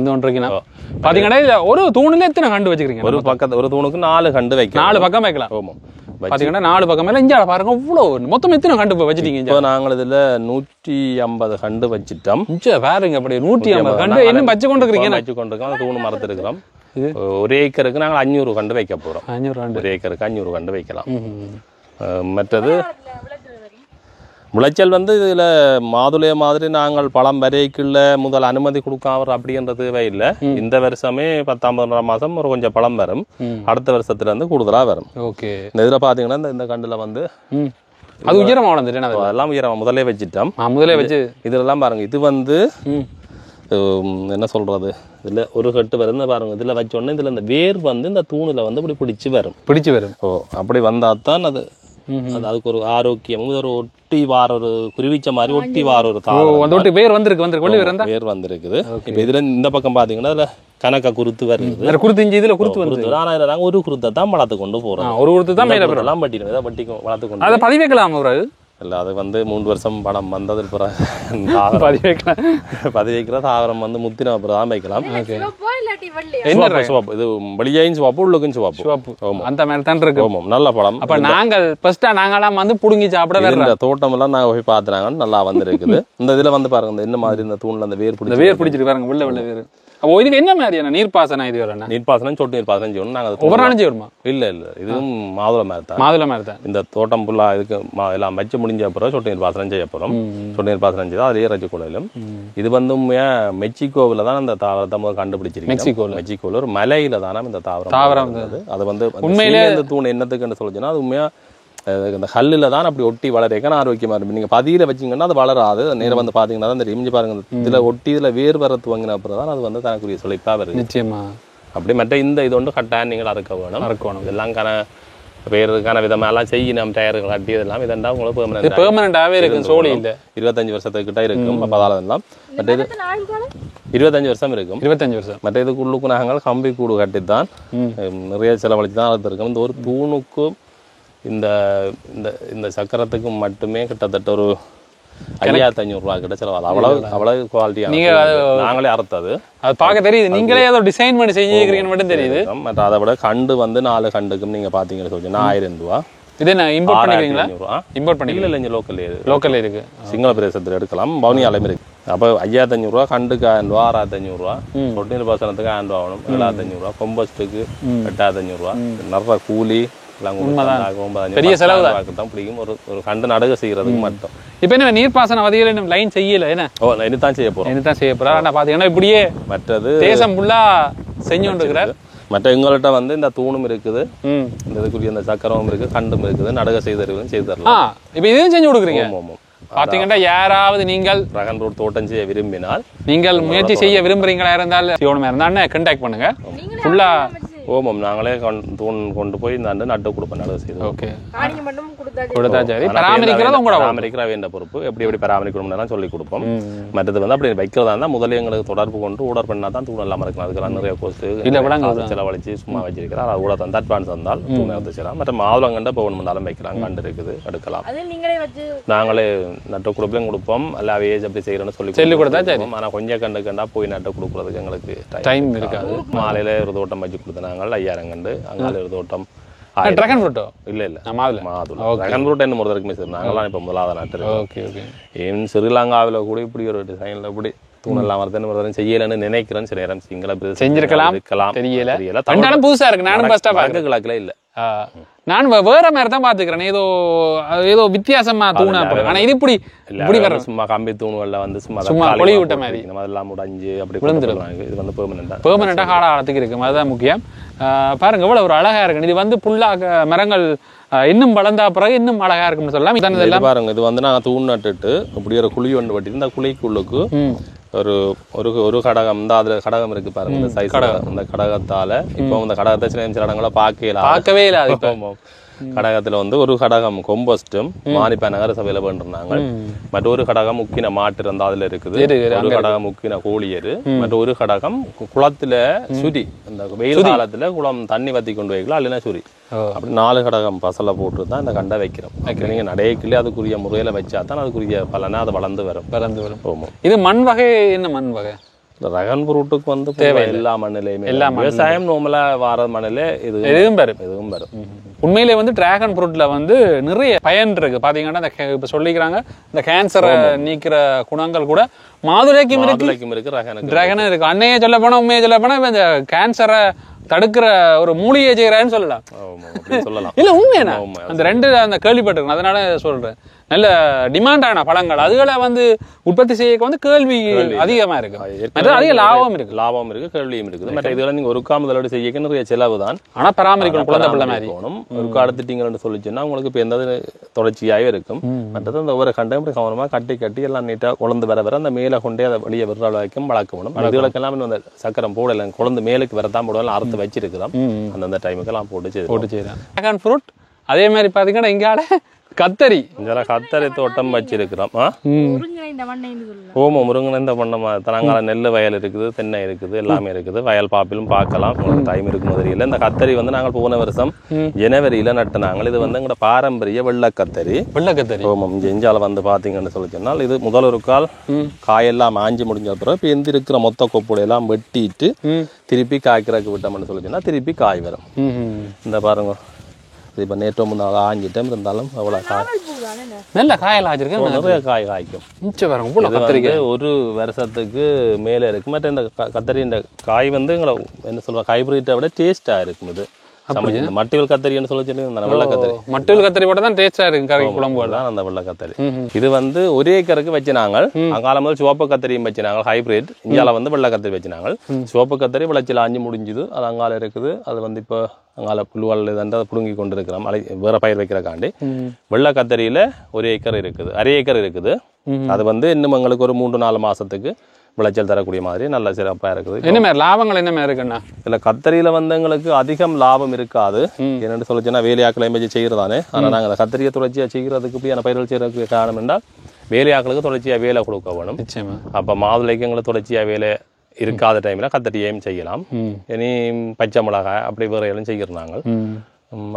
பாத்தீங்கன்னா ஒரு தூணுல எத்தனை கண்டு வச்சுக்கிறீங்க? ஒரு பக்கத்து ஒரு தூணுக்கு 4 கண்டு வைக்கலாம். 4 பக்கம் வைக்கலாம். பாத்தீங்கன்னா 4 பக்கம் மேல இங்க பாருங்க இவ்வளவு மொத்தம் எத்தனை கண்டு வச்சிட்டீங்க? இப்போ நாங்கள் இதுல 150 கண்டு வச்சிட்டோம். பாருங்க அப்படி 150 கண்டு இன்னும் வச்சு கொண்டிருக்கீங்க. அந்த தூணு மரத்து இருக்கிறோம். ஒரு ஏக்கருக்கு நாங்கள் 500 கண்டு வைக்க போறோம். 500 கண்டு ஒரு ஏக்கருக்கு 500 கண்டு வைக்கலாம். மற்றது விளைச்சல் வந்து இதில் மாதுளை மாதிரி நாங்கள் பழம் வரைக்குள்ள முதல் அனுமதி கொடுக்காம அப்படின்ற தேவையில்லை. இந்த வருஷமே 10-11 மாதம் ஒரு கொஞ்சம் பழம் வரும். அடுத்த வருஷத்துல இருந்து கூடுதலாக வரும். ஓகே. இந்த இதில் பார்த்தீங்கன்னா இந்த கண்டில் வந்து அது உயரமாக வளர்ந்துட்டு அதெல்லாம் உயரமாக முதலே வச்சுட்டோம். முதலே வச்சு இதெல்லாம் பாருங்க. இது வந்து என்ன சொல்றது, இதுல ஒரு கட்டு வருது பாருங்க. இதுல வச்சோடனே இதுல இந்த வேர் வந்து இந்த தூணுல வந்து இப்படி பிடிச்சு வரும். அப்படி வந்தா தான் அது அதுக்கு ஒரு ஆரோக்கியம். ஒரு ஒட்டி வார ஒரு குருவிச்ச மாதிரி ஒட்டி வார ஒரு வேர் வந்திருக்குது. இப்ப இதுல இந்த பக்கம் பாத்தீங்கன்னா அதுல கணக்கா குருத்து வருது. குருத்து இதுல குருத்து வருது. ஆனா ஒரு குருத்தை தான் வளர்த்து கொண்டு போறோம். ஒரு குருத்து தான் எல்லாம் பட்டிடும். வட்டிக்கும் வளர்த்து கொண்டு அதை பதிவு வைக்கலாம். இல்லை அது வந்து 3 வருஷம் படம் வந்தது பதிவு வைக்கிற தாவரம் வந்து முத்தின அப்புறம் தான் வைக்கலாம். இது வெளியையும் சிவப்பு உள்ளுக்கும் சிவப்பு அந்த மாதிரி தான் இருக்கு. நல்ல படம். அப்ப நாங்கள் ஃபர்ஸ்டா நாங்களாம் வந்து புடுங்கி சாப்பிட இந்த தோட்டம் எல்லாம் நாங்க போய் பாத்துறாங்க. நல்லா வந்துருக்குது. இந்த இதுல வந்து பாருங்க இந்த மாதிரி இந்த தூண்ல அந்த வேர் பிடிச்சிருக்கு பாருங்க. உள்ள வேர். அப்போ இதுக்கு என்ன மாதிரியான நீர்ப்பாசனம் இது வரணும்? நீர்ப்பாசனம் சொட்டு நீர்ப்பாசனம் செய்யணும். நாங்கள் ஒவ்வொரு நாளும் செய்யணுமா? இல்லை இதுவும் மாதுளை மாதிரி தான். இந்த தோட்டம் ஃபுல்லாக இதுக்கு எல்லாம் வச்சு முடிஞ்ச அப்புறம் சொட்டு நீர்ப்பாசனம் செய்ய போகிறோம். சொட்டு நீர்ப்பாசனம் செய்தால் அது இறைச்சி குழையிலும். இது வந்து மெக்சிகோவில் தான் இந்த தாவரத்தை முதல் கண்டுபிடிச்சிருக்கு. மெக்சிகோவில் ஒரு மலையில தானே இந்த தாவரம் அது வந்து உண்மையிலே இந்த தூண் என்னத்துக்குன்னு சொல்லிச்சுன்னா அது உண்மையா இந்த கல்லில் தான் அப்படி ஒட்டி வளரேக்கான ஆரோக்கியமா இருக்கும். நீங்க பதியில வச்சிங்கன்னா அது வளராது. நேரம் வந்து பாத்தீங்கன்னா தான் தெரியும். பாருங்க இதுல ஒட்டி இதுல வேர் வர துவங்கின அப்புறம் தான் அது வந்து தனக்குரிய செழிப்பா வருது. நிச்சயமா. அப்படி மற்ற இந்த இது ஒன்று கட்டாயம் நீங்கள் அறுக்க வேணும். இதெல்லாம் வேறுக்கான விதமெல்லாம் செய்யணும். டயர்கள் கட்டி இதெல்லாம் இதெல்லாம் உங்களுக்கு பெர்மனண்டாவே இருக்கும். சோழி இல்லை 25 வருஷத்துக்கிட்ட இருக்கும். பதாலெல்லாம் மற்ற இது 25 வருஷம் இருக்கும். 25 வருஷம். மற்ற இதுக்கு உள்ளுக்கு நாங்கள் கம்பி கூடு கட்டித்தான் நிறைய செலவழிச்சு தான் அறுத்திருக்கோம். இந்த ஒரு தூணுக்கும் இந்த இந்த சக்கரத்துக்கும் மட்டுமே கிட்டத்தட்ட ஒரு 5500 ரூபாய் கிட்ட செலவாகும். அவ்வளவு குவாலிட்டியா நாங்களே அறுத்தது. அது பார்க்க தெரியுது. நீங்களே ஏதோ டிசைன் பண்ணி செஞ்சுக்கிறீங்கன்னு மட்டும் தெரியுது. மற்ற அதை விட கண்டு வந்து 4 கண்டுக்கும் நீங்க பாத்தீங்கன்னு சொல்லிச்சுன்னா 1000 ரூபா. இது என்ன இம்போர்ட் பண்ணிக்கிறீங்களா? இம்போர்ட் பண்ணிக்கல. இல்லை லோக்கல்ல இருக்கு. சிங்கள பிரதேசத்தில் எடுக்கலாம். பவுனியாலையும் இருக்கு. அப்போ 5500 ரூபா கண்டுக்கு 1000 ரூபா, 6500 ரூபா, சொட்டு நீர் பாசனத்துக்கு 1000 ரூபா ஆகணும். 7500 ரூபா, கொம்பஸ்டுக்கு 8500 ரூபா, நிறைய கூலி பெரிய செலவு தான் பிடிக்கும். ஒரு கண்டு நடுக செய்யறதுக்கு மட்டும். இப்ப என்ன நீர்ப்பாசன வதிகள் லைன் செய்யல என்ன? இனிதான் செய்ய போறோம். ஆனா பாத்தீங்கன்னா இப்படியே மற்றது தேசம் ஃபுல்லா செஞ்சு கொண்டிருக்கிறார். மற்ற எங்கள்கிட்ட வந்து இந்த தூணும் இருக்குது, இந்த இதுக்குரிய இந்த சக்கரமும் இருக்கு, கண்டும் இருக்குது, நடுக செய்தறிவும் செய்து தரலாம். இப்ப இதையும் செஞ்சு கொடுக்குறீங்க. பாத்தீங்கன்னா யாராவது நீங்கள் டிராகன் ஃப்ரூட் தோட்டம் செய்ய விரும்பினால் நீங்கள் முயற்சி செய்ய விரும்புறீங்களா இருந்தால் சிவனமா இருந்தா கான்டாக்ட் பண்ணுங்க ஃபுல்லா ஓமம் நாங்களே கொண்டு போய் இந்த நட்டு கொடுப்போம் நல்லது செய்து ஓகே கொடுத்தா சரி பராமரிக்கிறது உங்களோட பராமரிக்கிற வேண்ட பொறுப்பு எப்படி பராமரிக்கணும்னு சொல்லி கொடுப்போம் மற்றது வந்து அப்படி வைக்கிறதா இருந்தால் முதல்ல எங்களுக்கு தொடர்பு கொண்டு ஆர்டர் பண்ணா தான் தூண் இல்லாமல் இருக்கும் அதுக்கெல்லாம் நிறைய கோஸ்ட் செலவழிச்சு சும்மா வச்சிருக்கிறோம் அது கூட தந்து அட்வான்ஸ் தந்தால் தூணை வச்சுக்கலாம் மற்ற மாதுளங்கண்டை போகணும்னாலும் வைக்கலாம் கண்டு இருக்குது எடுக்கலாம் நாங்களே நட்டு கொடுப்பையும் கொடுப்போம் எல்லா ஏஜ் அப்படி செய்யறோம்னு சொல்லி கொடுத்தா சரி ஆனால் கொஞ்சம் கண்டா போய் நட்டு கொடுக்குறதுக்கு எங்களுக்கு டைம் இருக்காது மாலையில ஒரு தோட்டம் வச்சு கொடுத்தனாங்க 5000 கண்டு அங்கால ஒரு தோட்டம் டிராகன் ஃப்ரூட்டோ இல்ல மாதுளை டிராகன் ஃப்ரூட் என்ன ஒரு இருக்குமே சார் நாங்களாம் இப்போ முதலாவது நாட்டு ஓகே ஏன் ஸ்ரீலங்காவில் கூட இப்படி ஒரு டிசைன்ல இப்படி தூணெல்லாம் வருதுன்னு செய்யலன்னு நினைக்கிறேன் சில நேரம் சிங்கள செஞ்சிருக்கலாம் தெரியல புதுசா இருக்கு நானும் ஃபர்ஸ்டா பார்க்க கிழக்குல இல்ல நான் வேற மாதிரி தான் பாத்துக்கிறேன் ஏதோ வித்தியாசமா தூணா ஆனா இது இப்படி வர சும்மா கம்பி தூணுகள்ல வந்து சும்மா கொழி விட்ட மாதிரி அதெல்லாம் முடிஞ்சு அப்படி விழுந்துருவாங்க இது வந்து பெர்மனண்டா காலத்துக்கு இருக்கு அதுதான் முக்கியம் பாருங்க எவ்வளவு ஒரு அழகா இருக்கு இது வந்து புல்லா மரங்கள் இன்னும் வளர்ந்தா பிறகு இன்னும் அழகா இருக்கும்னு சொல்லலாம் இதெல்லாம் பாருங்க இது வந்து நாங்க தூண் நட்டுட்டு இப்படி ஒரு குழி ஒன்று வெட்டி இந்த குழிக்குள்ளுக்கு ஒரு கடகம் இந்த அதுல கடகம் இருக்கு பாருங்க இந்த சைஸ் இந்த கடகத்தால இப்போ இந்த கடகத்தை சில இடங்களை பார்க்கவே இல்லை கடகத்துல வந்து ஒரு கடகம் கொம்போஸ்டும் மானிப்ப சபையில பண்றாங்க மற்றொரு கடகம் முக்கின மாட்டு இருந்தா அதுல இருக்குது ஒரு கடகம் முக்கின கோழியரு மற்றொரு கடகம் குளத்துல சுரி அந்த வெயில் காலத்துல குளம் தண்ணி வத்தி கொண்டு வைக்கலாம் இல்லைன்னா சுரி அப்படி 4 கடகம் பசலை போட்டு தான் இந்த கண்டை வைக்கிறோம் நீங்க நடையக்கிலே அதுக்குரிய முறையில வச்சா தான் அதுக்குரிய பலனை அது வளர்ந்து வரும் இது மண் வகை என்ன மண் வகை டிராகன் ஃப்ரூட்டுக்கு வந்து தேவை எல்லா மண்ணிலையுமே விவசாயம் நார்மலா வார மண்ணில எதுவும் வரும் உண்மையிலே வந்து டிராகன் ஃப்ரூட்ல வந்து நிறைய பயன் இருக்கு பாத்தீங்கன்னா இப்ப சொல்லிக்கிறாங்க இந்த கேன்சரை நீக்கிற குணங்கள் கூட மாதுளைக்கும் இருக்கு டிராகனும் இருக்கு அன்னையே சொல்ல போனா உண்மையை சொல்ல போனா இந்த கேன்சரை தடுக்கிற ஒரு மூலிகை செய்யறான்னு சொல்லலாம் இல்ல உண்மையா அந்த அந்த கேள்விப்பட்டிருக்கேன் அதனால சொல்றேன் நல்ல டிமாண்டான பழங்கள் அதுகளை வந்து உற்பத்தி செய்ய வந்து கேள்வி அதிகமா இருக்கு அதிக லாபம் இருக்கு கேள்வியும் இருக்குது மற்ற இதெல்லாம் நீங்க ஒரு முதலீடு செய்ய நிறைய செலவு தான் ஆனா பராமரிக்கணும் குழந்தை பிள்ளை மாதிரி ஒரு அடுத்துட்டீங்கன்னு சொல்லிச்சுன்னா உங்களுக்கு இப்ப எந்த தொடர்ச்சியாவே இருக்கும் மற்றது அந்த ஒவ்வொரு கண்டையும் கவனமா கட்டி எல்லாம் நீட்டா குழந்தை வர அந்த மேல கொண்டே அதை வெளியே விடுற அளவுக்கும் வளர்க்கணும் இதுகளுக்கெல்லாம் அந்த சக்கரம் போடல குழந்தை மேலுக்கு வரதான் போடலாம் அறுத்து வச்சிருக்கிறோம் அந்தந்த டைமுக்கு எல்லாம் போட்டு செய்யறோம் டிராகன் ஃப்ரூட் அதே மாதிரி பாத்தீங்கன்னா இங்கால கத்தரி தோட்டம் வச்சிருக்கிறோம் முருங்கனைந்த பண்ணமா தனங்கால நெல் வயல் இருக்குது தென்னை இருக்குது எல்லாமே இருக்குது வயல் பாப்பிலும் பார்க்கலாம் டைம் இருக்கும் தெரியல இந்த கத்தரி வந்து நாங்கள் போன வருஷம் ஜனவரியில நட்டுனாங்க இது வந்து எங்களோட பாரம்பரிய வெள்ளக்கத்தரி ஓமம் ஜெஞ்சால வந்து பாத்தீங்கன்னு சொல்லி சொன்னால் இது முதல் ஒரு கால் காயெல்லாம் ஆஞ்சி முடிஞ்ச பிறகு இப்ப எந்த இருக்கிற மொத்த கொப்புடை எல்லாம் வெட்டிட்டு திருப்பி காய்க்கிறதுக்கு விட்டோம்னு சொல்லி சொன்னா திருப்பி காய் வரும் இந்த பாருங்க இப்ப நேற்று முன்னாள் ஆஞ்சிட்டம் இருந்தாலும் அவ்வளவு நல்ல காயெல்லாம் ஆச்சிருக்கேன் நிறைய காய் காய்க்கும் ஒரு வருஷத்துக்கு மேல இருக்கு மற்ற இந்த கத்தரி இந்த காய் வந்து எங்களை என்ன சொல்லுவாங்க ஹைபிரிட்டை விட டேஸ்டா இருக்கும் இது மட்டிவல் கத்தரின்னு சொல்லி வெள்ளை கத்தரி மட்டிவல் கத்தரி போட தான் டேஸ்டா இருக்கு கறி குழம்பு தான் அந்த வெள்ளை கத்தரி இது வந்து ஒரே ஏக்கருக்கு வச்சினாங்க அங்கால முதல் சிவப்பு கத்தரியும் வச்சினாங்க ஹைபிரிட் இந்தியால வந்து வெள்ளை கத்தரி வச்சினாங்க சிவப்பு கத்தரி விளைச்சல் ஆஞ்சி முடிஞ்சுது அது அங்கால இருக்குது அது வந்து இப்போ அங்கால புல்வாள் இதை புடுங்கி கொண்டு இருக்கிறோம் வேற பயிர் வைக்கிறக்காண்டி வெள்ளை கத்தரியில ஒரு ஏக்கர் இருக்குது அரை ஏக்கர் இருக்குது அது வந்து இன்னும் எங்களுக்கு ஒரு 3-4 மாசத்துக்கு விளைச்சல் தரக்கூடிய மாதிரி நல்ல சிறப்பா இருக்குது என்ன மாதிரி லாபங்கள் என்ன மாதிரி இருக்குன்னா இதுல கத்தரியில வந்து எங்களுக்கு அதிகம் லாபம் இருக்காது என்னன்னு சொல்லிச்சுன்னா வேலையாக்களை வச்சு செய்யறதானே ஆனா நாங்க அந்த கத்தரியை தொடர்ச்சியா செய்யறதுக்கு இப்படி பயிர்கள் செய்யறதுக்கு காரணம் என்றால் வேலையாக்களுக்கு தொடர்ச்சியா வேலை கொடுக்க வேணும் அப்ப மாதுளைக்கு எங்களுக்கு தொடர்ச்சியா வேலை இருக்காத டைம்ல கத்தரியும் செய்யலாம் இனி பச்சை மிளகாய் அப்படி வேறையெல்லாம் செய்யறாங்க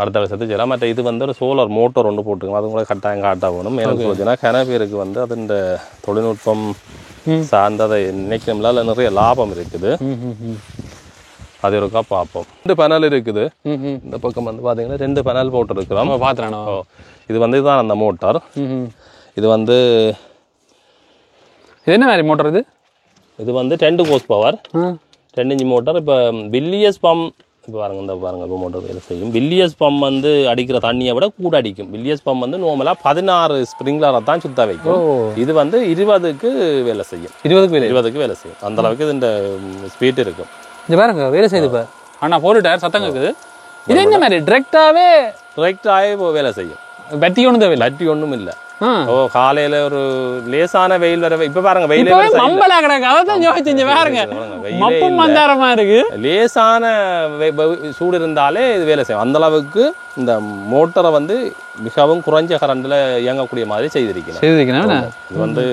அடுத்த வருஷத்துக்கு செய்யலாம் மற்ற இது வந்து ஒரு சோலார் மோட்டர் ஒன்று போட்டுருக்கோம் அது கூட கட்டாயம் காட்ட வேணும் எனக்கு சொல்லிச்சுன்னா கனப்பேருக்கு வந்து அது இந்த தொழில்நுட்பம் சார்ந்ததை நினைக்கணும்ல அதில் நிறைய லாபம் இருக்குது அது இருக்கா பார்ப்போம் 2 பனல் இருக்குது இந்த பக்கம் வந்து பாத்தீங்கன்னா 2 பனல் போட்டு இருக்கிறோம் பாத்துறானோ இது வந்து இதுதான் அந்த மோட்டார் இது வந்து இது என்ன மாதிரி மோட்டார் இது வந்து 10 ஹோர்ஸ் பவர் 2 இன்ச் மோட்டார் இப்போ வில்லியஸ் பம்ப் இப்போ பாருங்க இந்த பாருங்க இப்போ மோட்டர் வேலை செய்யும் வில்லியஸ் பம்ப் வந்து அடிக்கிற தண்ணியை விட கூட அடிக்கும் வில்லியஸ் பம்ப் வந்து நார்மலா 16 ஸ்ப்ரிங்லரை தான் சுத்த வைக்கும் இது வந்து 20க்கு வேலை செய்யும் 20க்கு வேலை செய்யும் அந்த அளவுக்கு இது இந்த ஸ்பீட் இருக்கும் இது பாருங்க வேலை செய்யுது ஆனா போட்டுட்டார் சத்தம் இருக்குது இது என்ன மாதிரி டைரக்டாவே வேலை செய்யும் பத்தி ஒண்ணும் தேவையில்லை. பத்தி ஒண்ணும் இல்ல. ஓ காலையில ஒரு லேசான வெயில் வர இப்ப பாருங்க வெயிலே மம்பலா கிடக்கு. அதான் யோசிச்சு பாருங்க மப்பும் மந்தாரமா இருக்கு. லேசான சூடு இருந்தாலே இது வேலை செய்யும். அந்த அளவுக்கு இந்த மோட்டரை வந்து மிகவும் குறைஞ்ச கரண்ட்ல இயங்கக்கூடிய மாதிரி செய்திருக்கணும். இது வந்து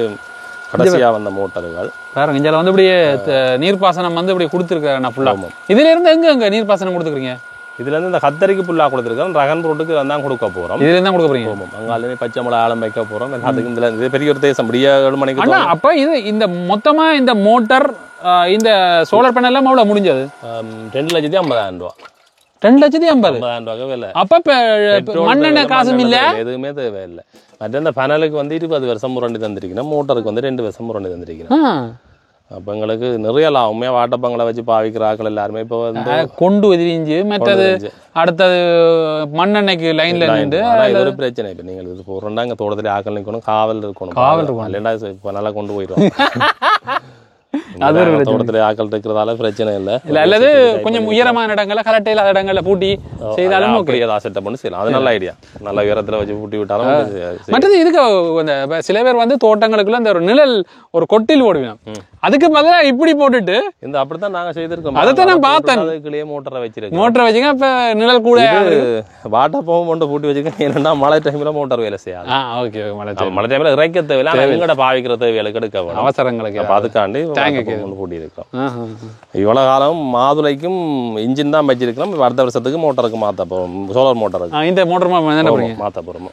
கடைசியா வந்த மோட்டர்கள் பாருங்க. இங்க வந்து இப்படியே நீர்ப்பாசனம் வந்து இப்படி கொடுத்துருக்காங்க ஃபுல்லா. இதுல இருந்து எங்க நீர்ப்பாசனம் கொடுத்துருக்கீங்க? இதுல இருந்து இந்த கத்தரிக்கு புல்லா கொடுத்துருக்கோம். ரகன் ப்ரூட்டுக்கு தான் கொடுக்க போறோம். இதுல இருந்தா கொடுக்க போறீங்க. அங்காலே பச்சை மிளகா ஆழம் வைக்க போறோம். அதுக்கு இது பெரிய ஒரு தேசம். 7 மணிக்கு. அப்ப இது இந்த மொத்தமா இந்த மோட்டார் இந்த சோலார் பேனல் எல்லாம் எவ்வளவு முடிஞ்சது? 2,50,000 ரூபா. 2,50,000 ரூபா. அப்ப மண்ணெண்ணெய் காசும் இல்ல, எதுவுமே தேவையில்லை. மற்ற இந்த பேனலுக்கு வந்து 20 வருஷம் முரண்டி தந்திருக்கணும். மோட்டருக்கு வந்து 2 வருஷம் முரண்டி தந்திருக்கணும். அப்போ எங்களுக்கு நிறைய லாபமே வாட்டப்பங்களை வச்சு பாவிக்கிறாக்கள் எல்லாருமே இப்போ வந்து கொண்டு எதிரிஞ்சு மற்றது அடுத்தது மண்ணெண்ணெய்க்கு லைன்ல இருந்து ஒரு பிரச்சனை. இப்போ நீங்கள் இது போடுறோம்னா இங்கே தோட்டத்தில் ஆக்கள் நிற்கணும், காவல் இருக்கணும். இல்லைன்னா இப்போ நல்லா கொண்டு போயிடும். தோட்டத்தில் ஆக்கள் இருக்கிறதால பிரச்சனை இல்லை. அல்லது கொஞ்சம் உயரமான இடங்கள்ல கரெக்ட் இல்லாத இடங்கள்ல பூட்டி செய்தாலும் செட்டப் பண்ணி செய்யலாம். அது நல்ல ஐடியா. நல்ல உயரத்துல வச்சு பூட்டி விட்டாலும். மற்றது இதுக்கு சில பேர் வந்து தோட்டங்களுக்குள்ள இந்த ஒரு நிழல் ஒரு கொட்டில் போடுவேன். அதுக்கு பதிலா இப்படி போட்டுட்டு இந்த அப்படித்தான் நாங்க செய்திருக்கோம். அதைத்தான் நான் பார்த்தேன். அதுக்குள்ளேயே மோட்டரை வச்சிருக்கோம். மோட்டரை வச்சுங்க. இப்ப நிழல் கூட வாட்டர் பம்பு கொண்டு பூட்டி வச்சுக்கோங்க. ஏன்னா மழை டைம்ல மோட்டார் வேலை செய்யாது. ஓகே. மழை டைம்ல இறைக்க தேவையில்லை, எங்கட பாவிக்கிற தேவைகளுக்கு எடுக்க அவசரங்களுக்கு அதுக்காண்டி பூட்டி இருக்கோம். இவ்வளவு காலம் மாதுளைக்கும் இன்ஜின் தான் வச்சிருக்கிறோம். அடுத்த வருஷத்துக்கு மோட்டருக்கு மாத்த போறோம். சோலார் மோட்டருக்கு இந்த மோட்டர் மாத்த போறோம்.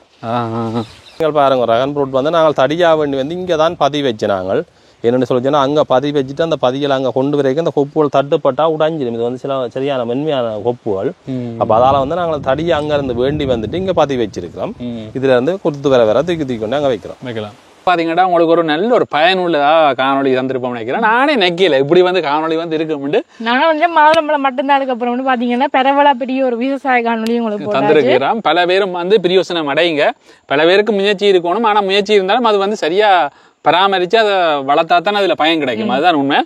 நீங்கள் பாருங்க ரகன் ப்ரூட் வந்து நாங்கள் தடியா வேண்டி வந்து இங்கே தான் பதிவு வச்சு நாங்கள் என்னென்னு சொல்லிச்சோன்னா அங்கே பதிவு வச்சுட்டு அந்த பதிகளை அங்கே கொண்டு வரைக்கும் அந்த கொப்புகள் தட்டுப்பட்டா உடைஞ்சிடும். இது வந்து சில சரியான மென்மையான கொப்புகள். அப்போ அதால் வந்து நாங்கள் தடியை அங்கேருந்து வேண்டி வந்துட்டு இங்கே பதிவு வச்சிருக்கிறோம். இதுல இருந்து கொடுத்து வர தூக்கி கொண்டு அங்கே வைக்கலாம். பாத்தீங்கன்னா உங்களுக்கு ஒரு நல்ல ஒரு பயனுள்ளதா காணொலி தந்திருப்போம் நினைக்கிறேன். நானே நெக்கல இப்படி வந்து காணொலி வந்து இருக்கும்னு. நான் வந்து மாதுளம்பழம் மட்டும்தான் அதுக்கப்புறம் பாத்தீங்கன்னா பரவலா பெரிய ஒரு விவசாய காணொலி உங்களுக்கு தந்திருக்கிறோம். பல பேரும் வந்து பிரியோசனம் அடையுங்க. பல பேருக்கு முயற்சி இருக்கணும். ஆனா முயற்சி இருந்தாலும் அது வந்து சரியா பராமரிச்சு அதை வளர்த்தாத்தானே அதுல பயன் கிடைக்கும். அதுதான் உண்மை.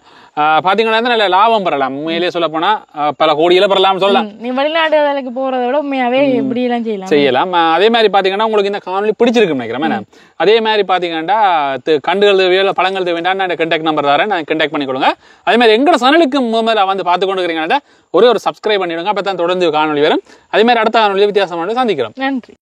பாத்தீங்கன்னா நல்ல லாபம் பெறலாம். உண்மையிலேயே சொல்ல போனா பல கோடியில பெறலாம் சொல்லலாம். நீ வெளிநாடு வேலைக்கு போறதை விட உண்மையாவே இப்படி எல்லாம் செய்யலாம். அதே மாதிரி பாத்தீங்கன்னா உங்களுக்கு இந்த காணொலி பிடிச்சிருக்குன்னு நினைக்கிறேன். அதே மாதிரி பாத்தீங்கன்னா கண்டுகள் தேவையோ பழங்கள் தேவையா நான் கான்டாக்ட் நம்பர் தரேன், நான் கான்டாக்ட் பண்ணிக்கொள்ளுங்க. அதே மாதிரி எங்களோட சேனலுக்கு முதல்ல வந்து பார்த்து கொண்டு இருக்கிறீங்கன்னா ஒரு சப்ஸ்கிரைப் பண்ணிடுங்க. அப்பதான் தொடர்ந்து காணொலி வரும். அதே மாதிரி அடுத்த காணொலி வித்தியாசமான சந்திக்கிறோம். நன்றி.